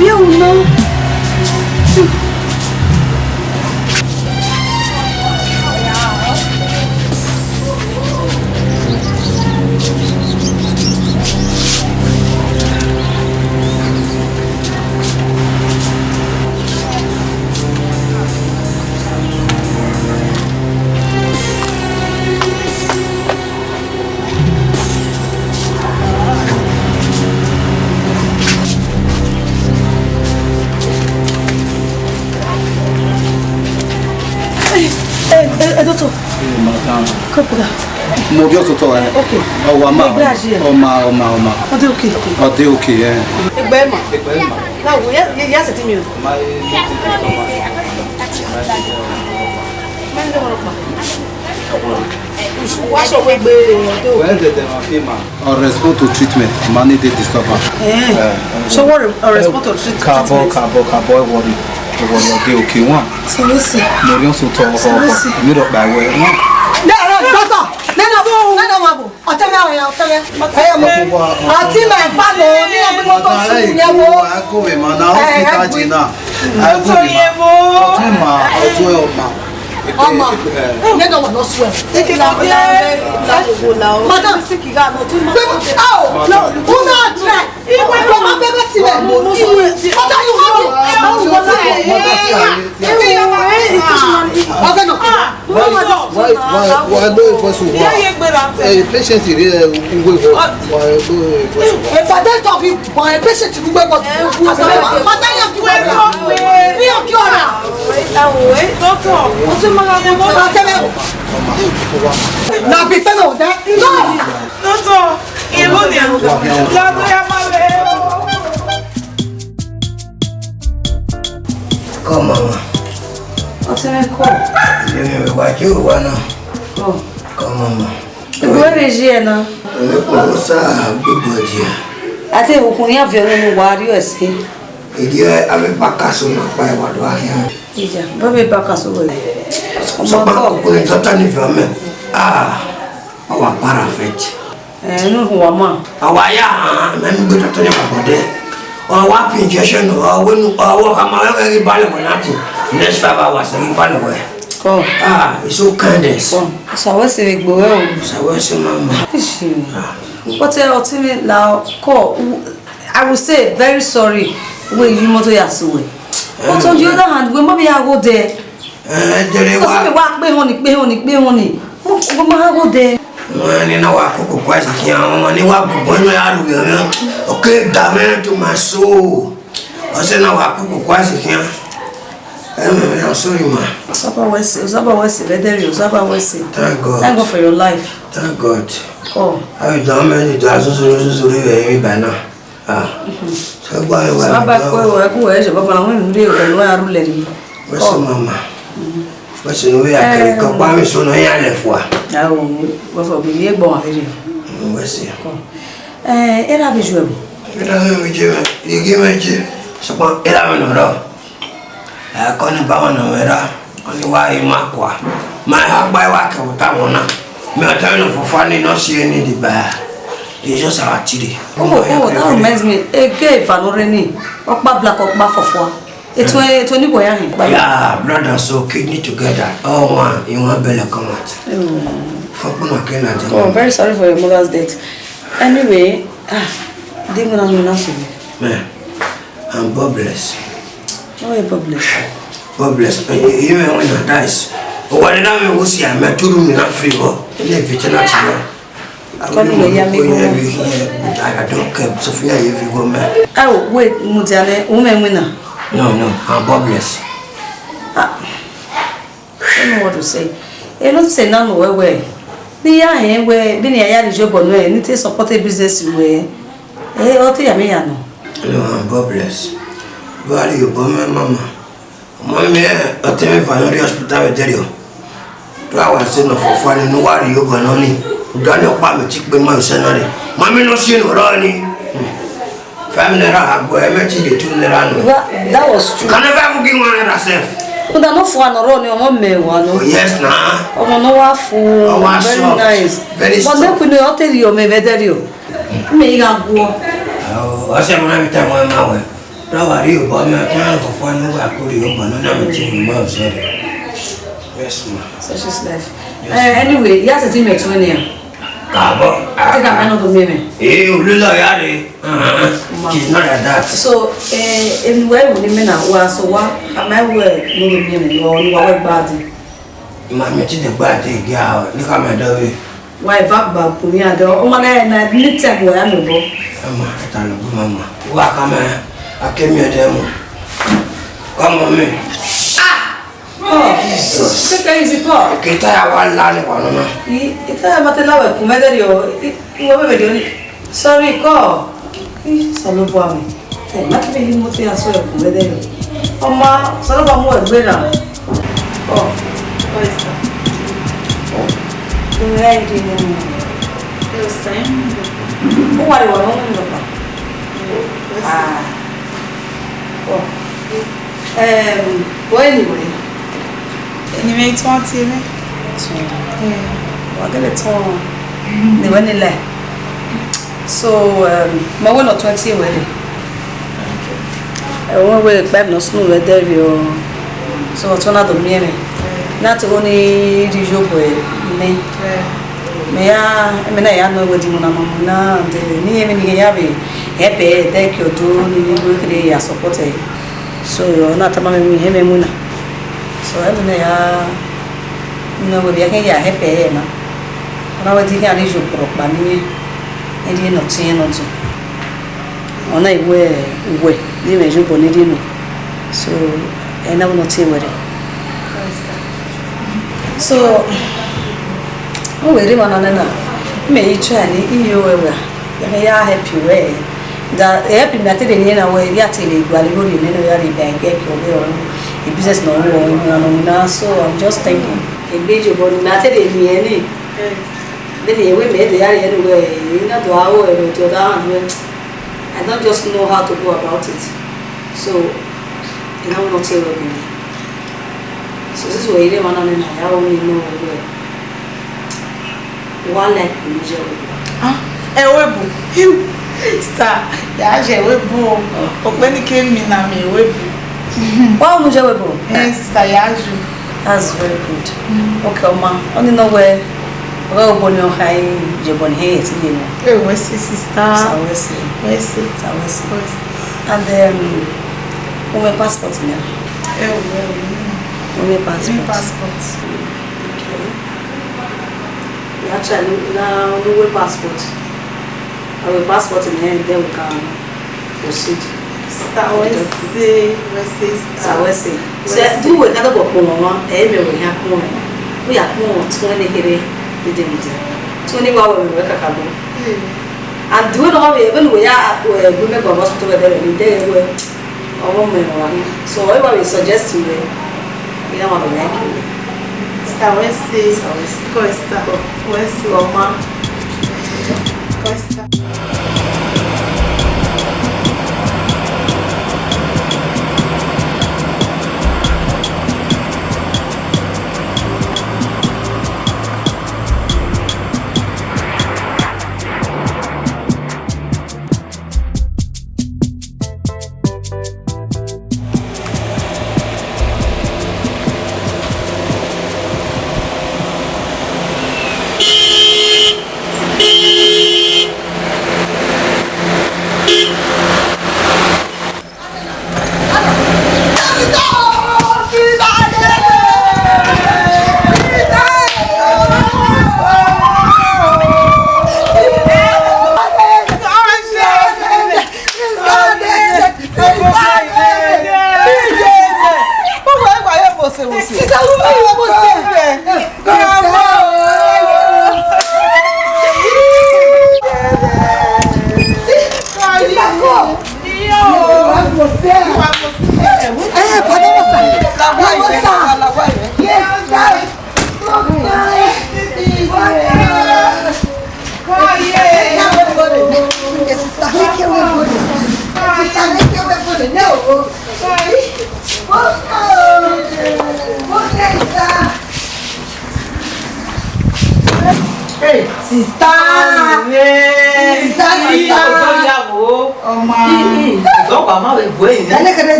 Eu não. Doutor. Mo bí ọ̀tọ̀tọ̀ ẹ̀. Ọwọ́ àmà ọmọ. Ọdẹ òkè ẹ̀. Ẹgbẹ́ mà. Láwo yá sì ti mi o. Wash away be. Where did the mafia or respond to treatment? Money they disturb her. So what respond to treatment? Cabo, worry. Okay, one. So listen. No, you also talk about me up by way. No, doctor. No, Mabu. I'll tell you. I'll tell my father. I go with my now. I go with my Mama, you don't want to swear. Take it out. Madam, take it out. Oh, no, who not try? You went from my baby to me. What are you having? Why do it for so long? A patient here will if I don't talk you, my patient will go. Now be fair on that. Come mama. What's in the call? You what you wanna? Come mama. Where is she now? I think we can have your warriors here. Idia ave bakaso na pai wadu ahia. Ija, bave bakaso we. So ba ko ni totani vame. Awa parafet. No ho ma. Awa ya, me mbe totani babode. Awa pinjesho no, awu kama we bale monati. Next 5 hours we bale we. Oh. It's so kindness. So what's the big boy? So what's mama? What ultimate now call I will say very sorry. Wait, you moto yasuwe. But on the other hand, we maybe I go there. Because we walk be honey. We might go there. Money na wa kuku kwasi kia money wa kubono ya ruwe. Okay, damn to my soul. Ose na wa kuku kwasi kia. I'm sorry, ma. Zaba wesi, Vederio, Zaba wesi. Thank God. Thank God for your life. Thank God. Oh. How you done, man? You do so by now. So why? Zaba kwe Baba na mwe ndio kwa ya ruleri. What's mama? What's no way I can come by so no ya lefwa. Ah, wo fo bi ye gbon aferi. What's it? Era bi jouer. Era mi je. You give me je. So kwa era no ro. Koni bawa na wera. Oni wa imakwa. My hagbai wa ke utawona. Me atano for funny no see any the bad. It's just our chili. Oh, that reminds me. Again, Vanoreni. Okba black, okba fofwa. It's when you go here. Yeah, blood and soul, kidney together. Oh man, you want belly come out. Oh, very sorry for your mother's death. Anyway, didn't know nothing. Man, I'm Bobless. Oh, you're Bobless. Bobless. Even when I dies. What did I mean? See, I met 2 rooms in a free hall. I don't care. Sophia, if you go mad. Oh, wait, Mutiane, woman winner. No, I'm Bobless. I don't know what to say. You don't say none where. The eye where Benny Ayali job on where need to support a business where. What do you mean? No, I'm Bobless. Where are you, Mama? Mommy, I tell me for your hospital with you. 2 hours for fun, no worry, you're going on. Done your palm, chick with my salary. Mammy, no see no running. Family, I met you 2 naira. That was true. Can never give one herself. But I'm not for an run your mom. Yes, nah. Oh, no, very nice. Very but then could not tell you, maybe tell you. Me, oh, I said, when I tell my mother, how are you? But my plan for fun, I could you, but I'm not taking my yes, ma. Such is life. Anyway, yes, it's in my 20. Cabo. I think I'm not the women. You Yari. She's not like that. So, in where would the men are, so what am I wear no women or body? Mammy, the body, girl, look at my dog. Why, Vaba, Pumia, the woman and I need to go. I tell you, Mamma. Welcome, I came here, demo. Come on, me. Oh, so easy call. Kita awal lari kono. Ita matela we kumedario. Iwe video. Sorry call. Salo bwami. Mati be himote aso we kumedario. Oma, salo ba mo egbera. Oh, what is that? ready. Eu sempre. What do you want to well, anyway. Anyway, it's one TV. We're going to turn the vanilla. So, my 1 or 20 wedding. I won't wear a bag no snow with there. So, it's one of the mirror. Not only the job way. I mean, I know what you want to do. Ni happy. Thank you to the support. So, not a mammy, him and Muna. So, I mean, we are happy. Now, I think I need you for money. And you're not saying not to. On I wear, you may jump on it. So, and I will not say what it. So, oh, we live on another. May you try you ever. You are happy way. That happy method in a way, yet in a Gualimuri, in a bank, a business no more. So I'm just thinking, a bit about method in the end. Then we made the area anyway, you know, to our way to the I don't just know how to go about it. So, you know, not say what. So this is where you want to know. I only know where. One night in the jail. Webu. Star. Yeah, webu. Ogbeti came in and me webu. Wow, webu. Yes, sister. Yaju. That's very good. Okay, ma. Only know where. Well, when you're high, you're born here, you know. Where's sister? And then, my passport now. My passport. Okay. Actually, now no passport. Our passport in hand, then we can proceed. Sawese. So, do we got about Mama? We have more. We have more 20 here. 20 hours we work at and do not even we are women of hospital every day. So, I will suggest to you, we don't want to make it. Costa.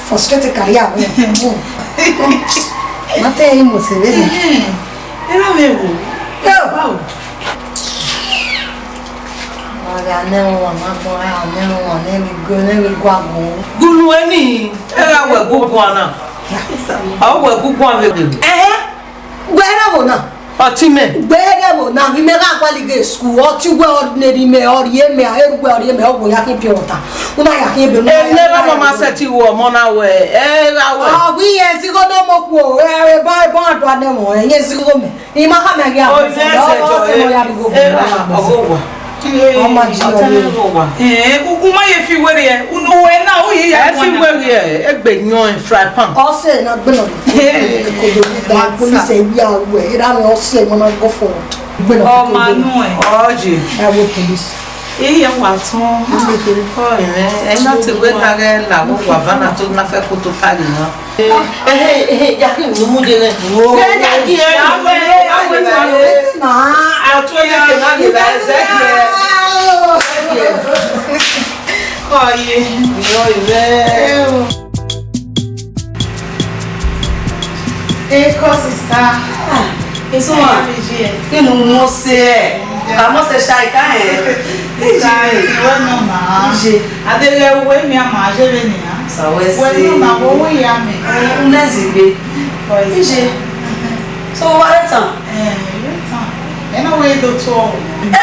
frustrated career. Mate aí, moça, vê? Era mesmo. Olha, não, nem me guago. Gulu eni, era o guguana. Ah, o guguana veio. Guera bona. Otime. Gbẹ́gẹ́ na mi mẹ́ka kwalige school ọtí wẹ́ ordinary me ọ̀rẹ́ me erugbe ọ̀rẹ́ me ọ̀gbọ̀n yakin pure water. Una yakin be. Never mama set you ọmọ na we. Ah we yes go do mo ku e bo ado ane mo. Yes go me. Ima ka me ya. Oh yes. Ọmọ jìnnà uma ye fi were ye unu we na o ye ya fi were ye egbe yan fry pan ọsẹ na gbẹ na ko do da police wi awo e da me ọsẹ mo na go for gbẹ na o ma nu e oje e wo police e wa tun ko ire e na ti we ta ge la wo wa bana to na fe ko to ta ni na ya ki nu mu de re ya ki e na atu ye ke na ni la ezekiel oye yo ire e sister isso uma que não você a moça sai cá sai we no ma adele we mi ama je be ni a só esse we no ma wo ya me nezibe ije so what time way to talk.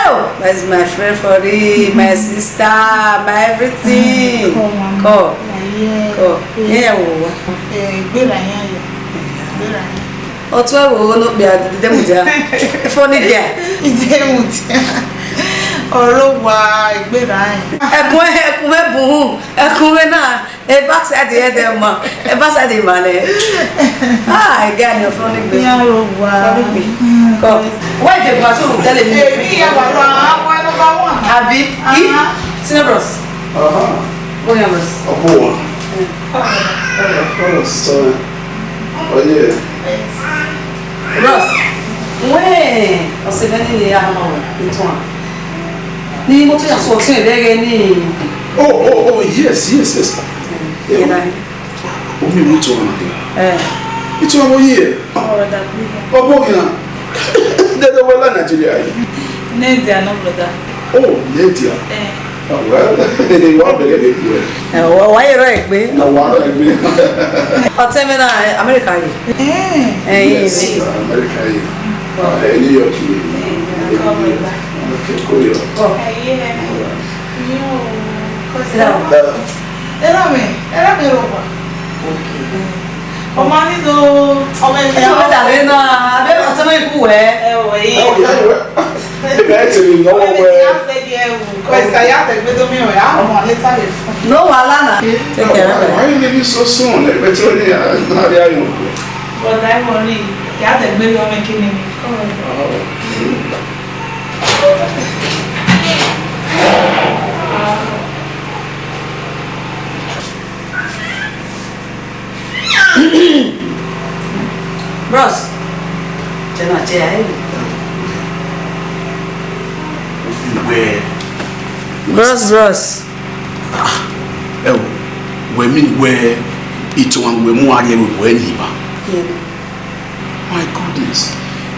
Oh, that's my friend for it, my sister, my everything. Go. Go. Yeah, Otu ewo no be ade mudia. Funny there. Ide mudia. Orowa igbera yin. Ekun ebun, ekun na e back side here dem ma. E back side ma le. Ah, again your funny be. Ya rowa. Go. Why the person tell me? E ya wa wa number 1. Abi, Cinebros. Go here, bros. Boa. Oh, sorry. Oh yeah. Bros. Ué, você vem ali a mão, então. Ni mo tún so tún ìbéèrè ni. Oh, yes. Yeah. Omi mo tún wọn. It's one more year. Oh, Bogina. They're well Nigeria. Nadia, no brother. Oh, Nadia. Well, they want to get it. Why you right, babe? No, why not? I'll tell me that America. Yes, America. New York. Okay, cool. Era me roupa. O marido, o me tá vendo? A você não ipu é. No, Alana. Why you leaving so soon? But I worry. Yeah, that maybe I'm making me. Bros. Jangan cahaya. Where? Bros. Where it's one where more when he my goodness.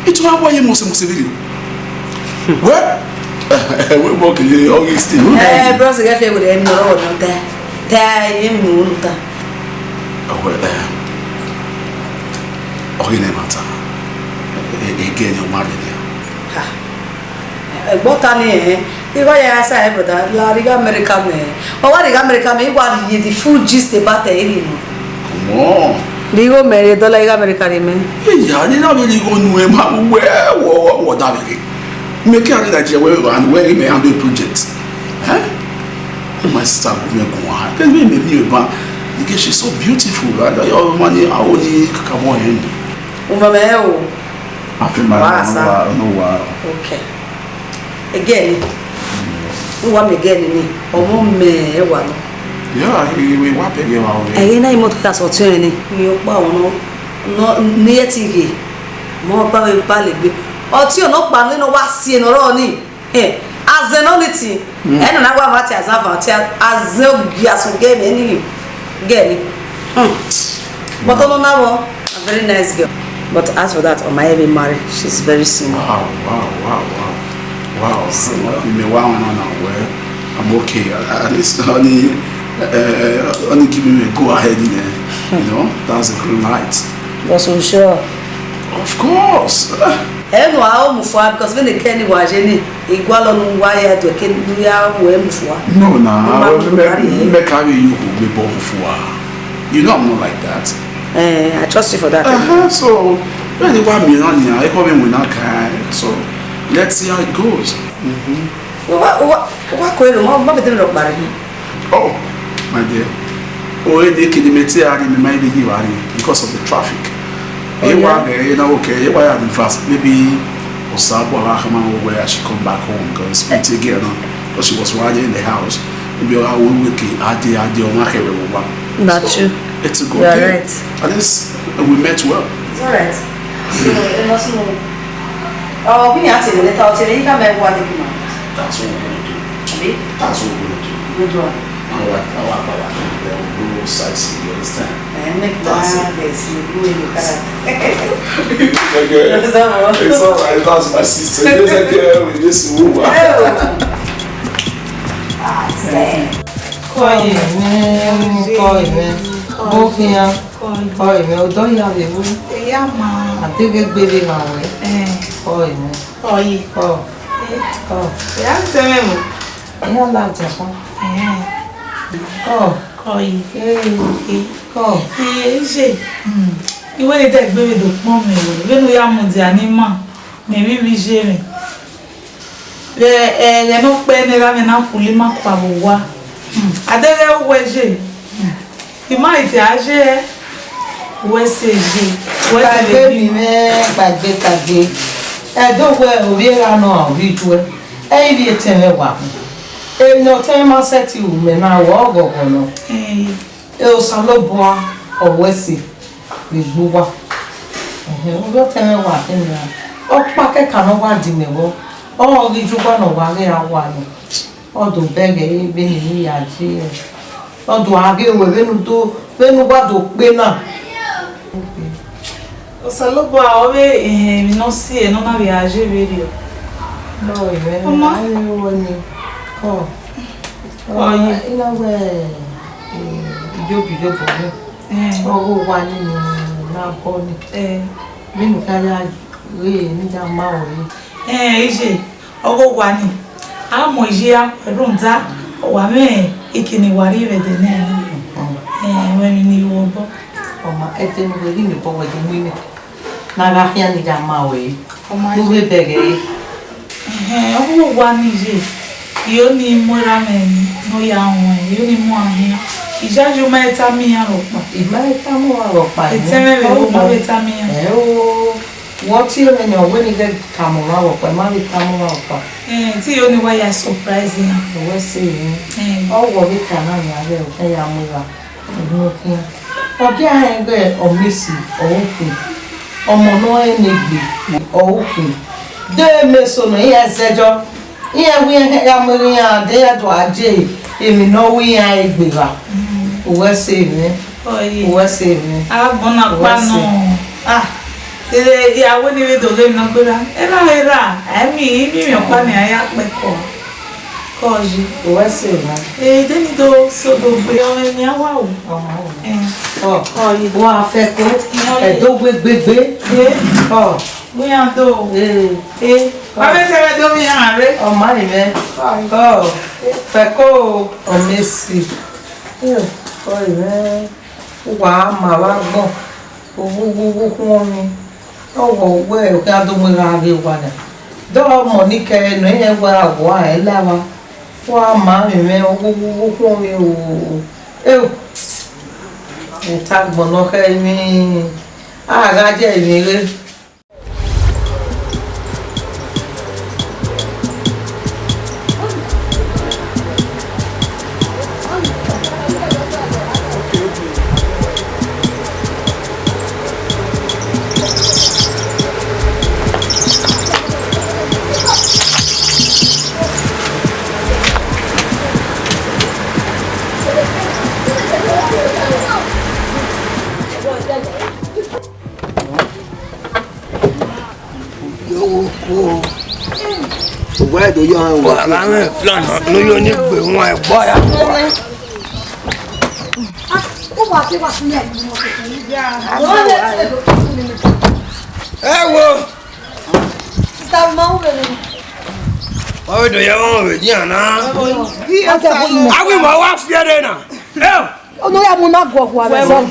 It's one why you must video. What? We're walking here all this thing. Bros, I get with any road on there. There, you know. Oh, you never matter. Again, you're married there. Botany, you go here, I brother. La Riga America, or what Riga America, you want the full gist about the Come on. Ligo married the Liga America, man. Yeah, you know, really go nowhere. Where what are you? Make it that you and where you may handle projects. My sister, can we make you about because she's so beautiful. Your money, I only come on. I feel my okay. Again, who want me again? Or me, one. Yeah, we want to get out. I ain't not that's what's turning. You no near TV. More power ballad. Or two not banning or was seeing or only. As an onity, and another matter as as no gas game any. But on now, a very nice girl. But as for that, on my having married, she's very single. Wow. Well, I'm okay. At least only give me a go ahead in there. You know, that's a green light. Was so sure? Of course. enu a omufua because when they kenny wa jeni igwalo nu wa ya to ken ya we mufua. No, me carry you be mufua. You know I'm not like that. I trust you for that. So when you want me on here, I come in with that kind. So let's see how it goes. What kwelo mo be dem rock marry. Oh, my dear. Oh, they kid me maybe because of the traffic. You know, okay, why are fast? Maybe Osabo Aghama where she come back home because again, because she was riding in the house. Maybe I will wake at the Not true. It's a good thing. Right. At least we met well. It's alright. So it must know. Oh, we have to let out you can make what they come. That's what we're gonna do. That's what we're gonna do. Good one. We'll go sightseeing, you understand? And make that It's alright, that's my sister. There's a girl with this woman. Iwe ite gbere do pon mi wo we no ya mo di anima me mi bi je mi le no pe ni ra mi na kuli ma pa bo wa adere we je I ma ite a je we se je we se mi me gbagbe tagbe e do we obi ra no obi tu e bi ete me wa no tell me set you me na wo gogo no o san lo bo o wesi igbuwa o go tell me wa tin na o pa ke kan wa di me wo o ri ju kwa no wa re awa ni o do bege be ni ya ji o do age we be nu wa do pe na o san lo bo a o be mi no si e no na viaje video no e be na wo ni oh ina we jobi oh wa ni na bo ni bi mi ka ya re ni ja ma o yi ije ogo wa ni a mo ije a pẹ̀lú nta wa me ikini wa ri be de na we ni wo bo o ma ete ni we ni bo we de mi na ga ya ni ja ma o yi o we bege ogo wa ni ije yo ni mora men no ya won yo ni mo ahin ijaju meta mi ya ropa meta mo ropa eteme be o meta mi ya o what you when you when you get camera ropa ma bi camera ropa ti yo ni wa ya surprise ya we say o wo bi kana ya le o ya mo ra no kin o bi ahen gbe o misi o oku ọmọ no e negbe o oku de me so no ya sejo iya we ya muri ya de ya do aje emi no we ya egbera o se mi o se mi agbona pa no ya we ni we do le na gbera era emi mi pa ni aya pe ko ji o se mi de ni do so do gbe o ni awa o wa fe ko e do gbegbe bóyá tó wọ́n fẹ́ sẹ́wẹ́ tó mi hàn rẹ̀. ọmọ ìmẹ́ fẹ́kọ́ ọ̀mẹ́sì ọ̀ ìmẹ́ wà á mà wá gbọ́n owó fún omi ọwọ́ owó ẹ̀ kí á tó mú ra rí wa nà dọ́ọ̀ mọ̀ ní kẹrin ẹ̀ wá àwọ̀ ẹ̀ lára wà á mà ìmẹ́ owó fún omi ẹ̀ ìta gbọ̀nà kẹ́mi àgájẹ́ ìmìíràn. Where do you want to go? No, you need to go. My boy, Sister Mauve. Oh, do you want to be Diana? I will my wife here now. Oh, no, I'm not going to go.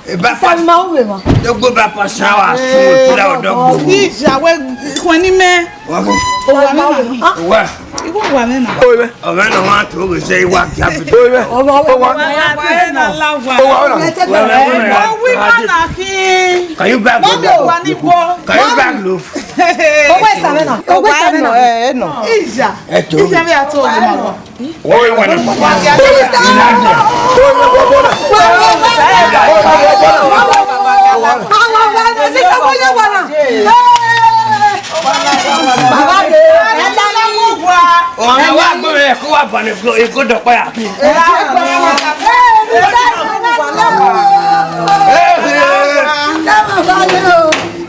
Sister Mauve, ma. You go back for shower.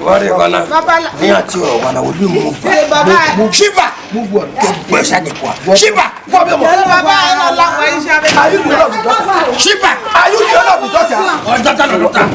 What are you gonna? Shiba! Shiba! Shiba! Are you the owner of the daughter? Or daughter of the daughter?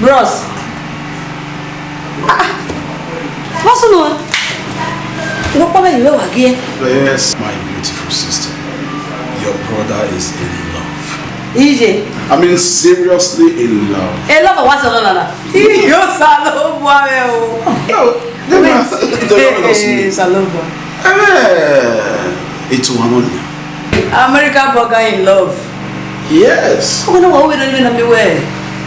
Bros. What's on? Yes, my beautiful sister. Your brother is in love. EJ. I mean, seriously in love. In love or what's on? You salo boy. Salobo. It's one only. American burger in love. Yes. Oh no, we don't even know where.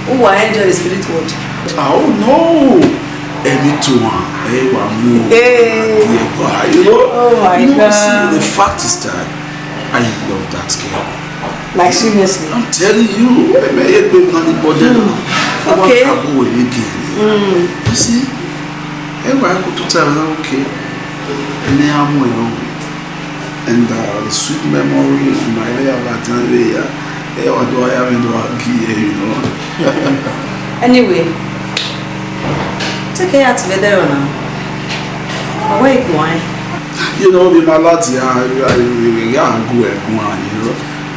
Who I enjoy the spirit world. Oh no. Me too. You know? Oh my God. See, the fact is that I love that girl. Like seriously? I'm telling you. Okay. You see? I go to tell her, okay. And the sweet memory of my life, what do I have in the you know? Anyway, take care together now. Where you going? You know, with my lads, you know.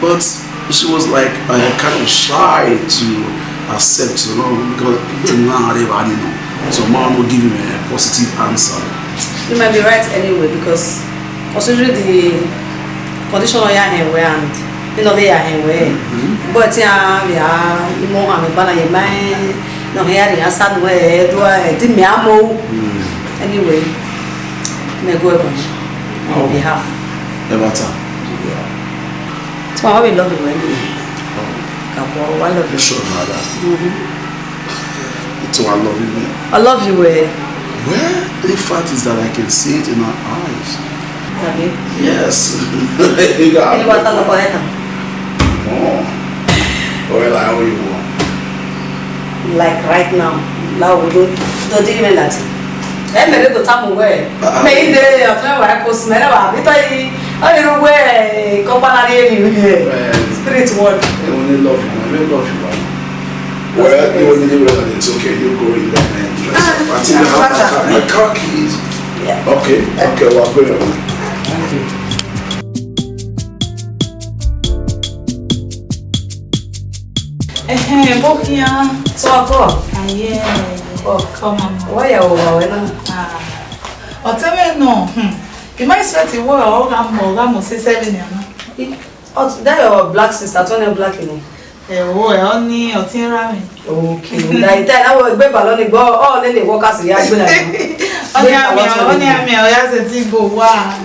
But she was like kind of shy to accept, because so mom will give him a positive answer. You might be right anyway, because considering the condition of your hand and they are anyway. But you know, I'm a banana man. No, here I stand where do I did me anyway. May go on behalf. So I will love you anyway. I love you. Sure, mother. So I love you. I love you. Well, the fact is that I can see it in her eyes. Yes. Well, how you want? Like right now. Now we don't even that. I'm ready to tell you where. Maybe I'm trying to smell it. I don't know where. Spirit world. I only love you. I really love you. Well, you only know it's okay. You go in there and dress up. I think I have my car keys. Yeah. Okay. Well, I'm going on. Thank you. Bokia. So I go. Yeah. Oh, come on. Why are you going? No. You might sweat the world. I'm 7 years. Oh, that your black sister, Tony Black, you know. Only rami. Okay. Like that, I will be balloon go. Oh, then the workers here. Only I'm a thing go. Wow.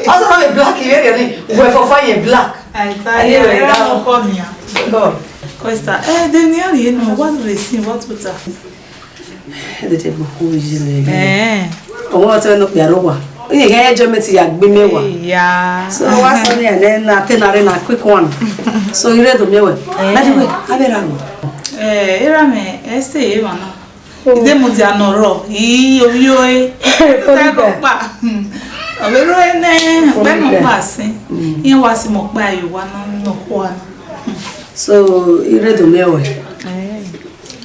Also, a black here. We're for fire black. I go. Costa. They nearly know what they see. What was that? The table who is I want to look your over. You get Germany at Bimewa. Yeah. So what's on there? Then I can arena quick one. So you read the mirror. Anyway, have it on. Irame, say, Ivana. The Mudiano raw. You, so you read the mirror.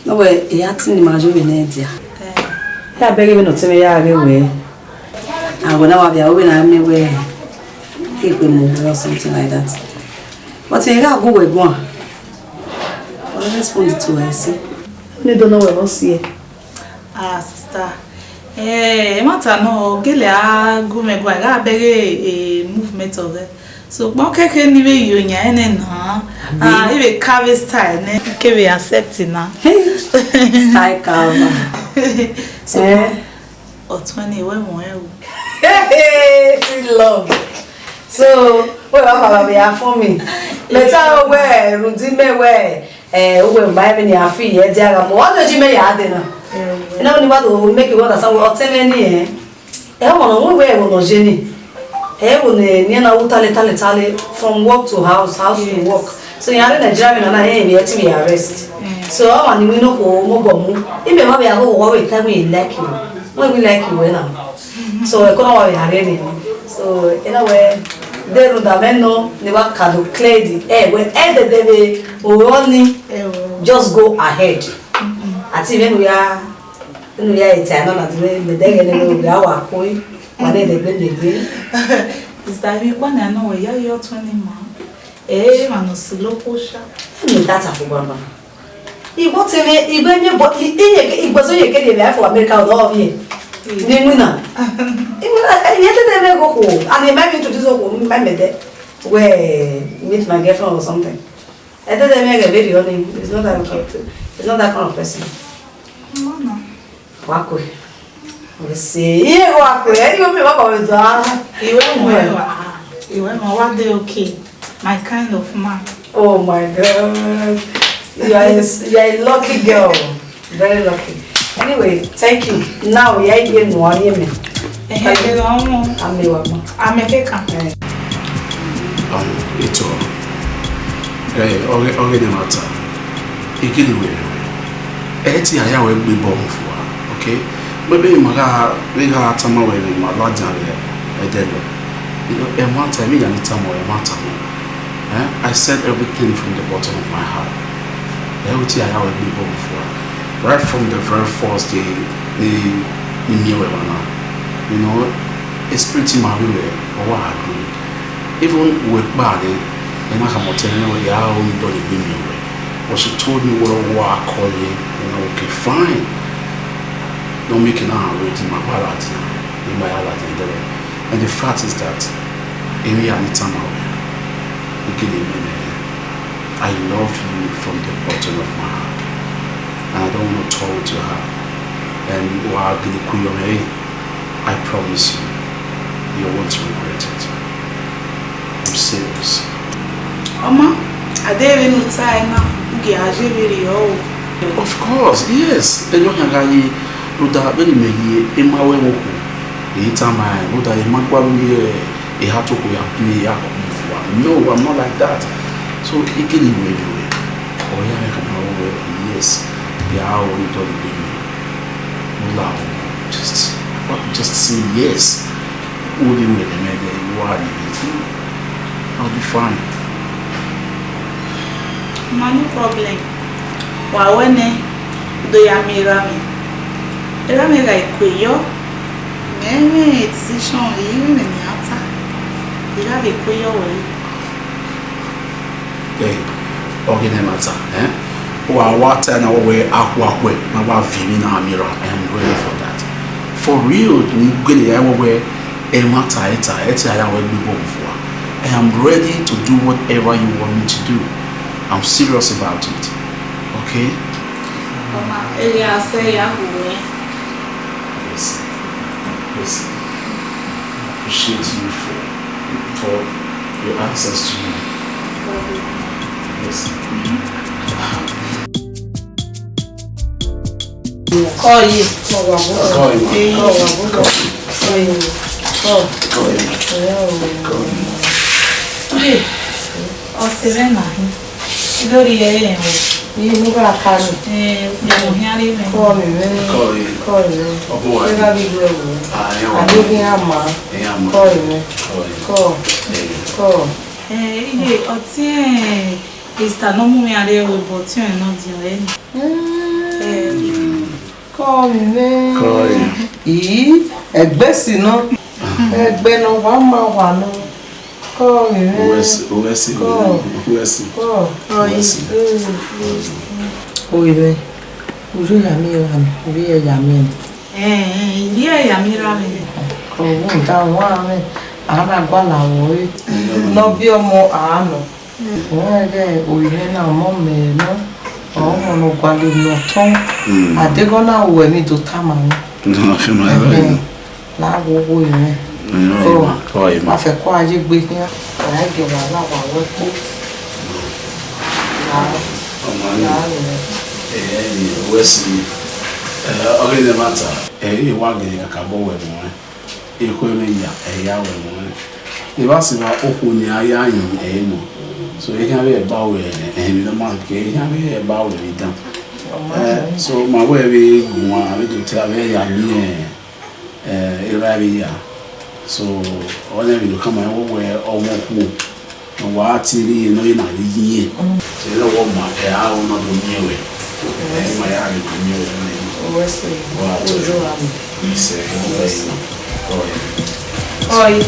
No way, he had seen Marjorie in India. I beg you not to me away. I will now have your own army where people move or something like that. But you got go with one. What respond to I see? You don't know what else see. Sister. Matter no, Gila go me go. I beg a movement of it. So, okay, anyway, you na even carve style, ne? Can we accept it now? Style carve. So, or 20 when hey, love. So, well, we are for me. Let's go where, Rudime where, we buy me a fee. What do you make? I don't know. And only what will make you want some or 10 years. I want to wear on Jenny. I will near Tally from work to house to work. So, you are in a driving and I am yet to be arrested. So, I want to know who if you have a whole way, tell me like you. What we like you now. So I couldn't worry already. So in a way, they would have no never can clear the air. When the day we only just go ahead. At even we are eternal at the day and we are going. But they is that we want to know where you're 20 months? Man, slow push up. That's a problem. He wants to make even your body. It was only getting there for America all of you. Nimuna. I go home. And they might introduce a woman where meet my girlfriend or something. I thought they make a video on him. It's not that kind of person. Mama. Wako. We see. Wako. You me what about that? You went one day okay. My kind of man. Oh my God. You are a lucky girl. Very lucky. Anyway, thank you. Now we are here no one me. I'm a baker. It's all. Okay, the matter. Again, eti aya we be born for. Okay, maybe we have time away with my lord you know, a matter me and time away matter. I said everything from the bottom of my heart. Eti aya we be born for. Right from the very first day, they knew it. You know, it's pretty marvelous. Even with body, and I come telling you, yeah, I only don't be me. But she told me what I call it, okay, fine. Don't make it now, waiting my ballad in my ballad. And the fact is that, any time I love you from the bottom of my heart. And I don't want to talk to her. And while I promise you, you won't regret it. I'm serious. Mama, I didn't even try now. Of course, yes. No, I'm not like that. So yes, just say yes. I'll be fine. No problem. Wawene do ya mirami. Era me like kweyo. Meme decision yi me ni ata. Ira be kweyo we. Hey, okay, matter, eh? What na we akwa na wa vimi na amira. I am ready for that. For real, ni gele ya we e matter eta ya we bi before. I am ready to do whatever you want me to do. I'm serious about it. Okay? Mama, Elia say ya huwe. Yes. I appreciate you for your access to me. Yes. Call you. Lórí ẹ̀yẹ̀ yìí nígbà kánú mo hí rí mi kọ́ mi mẹ́rin kọ́ mi nígbà gbígbó ẹ̀wọ̀ àdébí àmà kọ́ mi kọ́. Iye ọtí ìsìtà náà mú mi àrẹ ìwòbọ̀ tí ẹ̀ náà di ọ̀rẹ́ ni. Kọ́ mi mẹ́rin yìí ẹgbẹ́ sí náà ẹgbẹ́ náà wà máa wà náà. Oye, ojú ìyàmí ra mi, orí ẹ̀yàmí ni. Ilé ẹ̀yàmí ra mi. Òun ìdáhùn wá rẹ̀, àwọn àgbà làwọn orí. Lọ bí ọmọ àánú. Wọ́n rẹ̀ òye náà mọ́ mẹ́rin náà. Àwọn ọmọ ọgbàlè lọ tán. Àdégọ́nà wọ̀ ẹ̀mí tó tá màá ní. Láàbò owó ìrìn. Ma fẹ́ kọ́ ayé gbé ní ọ̀rá ìgbẹ̀wà láwà wẹ́pọ̀ ọ̀rẹ́ mata ẹ̀yìn wà gẹ̀rẹ̀ kàkà bọ́ wẹ̀mù wọn ikú ẹ̀mẹ́yà ẹ̀yà wẹ̀mù wọn ìbá sì máa ókú ní ayé àyìn ẹ̀yìn mọ̀ so ẹ̀yìn abẹ́ ẹ̀bá wẹ̀ ẹ̀yìn ló máa kẹ́ ẹ̀yìn abẹ́ ẹ̀bá wẹ̀ ní dán so ma wọ́ ẹ̀bẹ́ gùn wọn àbẹ́jọ tí abẹ́ yà ní ẹ̀rọ abẹ́ yà so ọ̀nà ìlú kama ẹ̀ wọ́wọ́ ẹ̀ ọmọ kú wà á ti rí iná yìí náà yíyẹ ṣe é lọ́wọ́ mà ẹ̀ á ọ̀nà tó ní ẹ̀wẹ̀ ẹ̀ mà yà á lè tó ní ẹ̀wẹ̀ náà wà á tó ìṣẹ̀ ọ̀yẹ̀.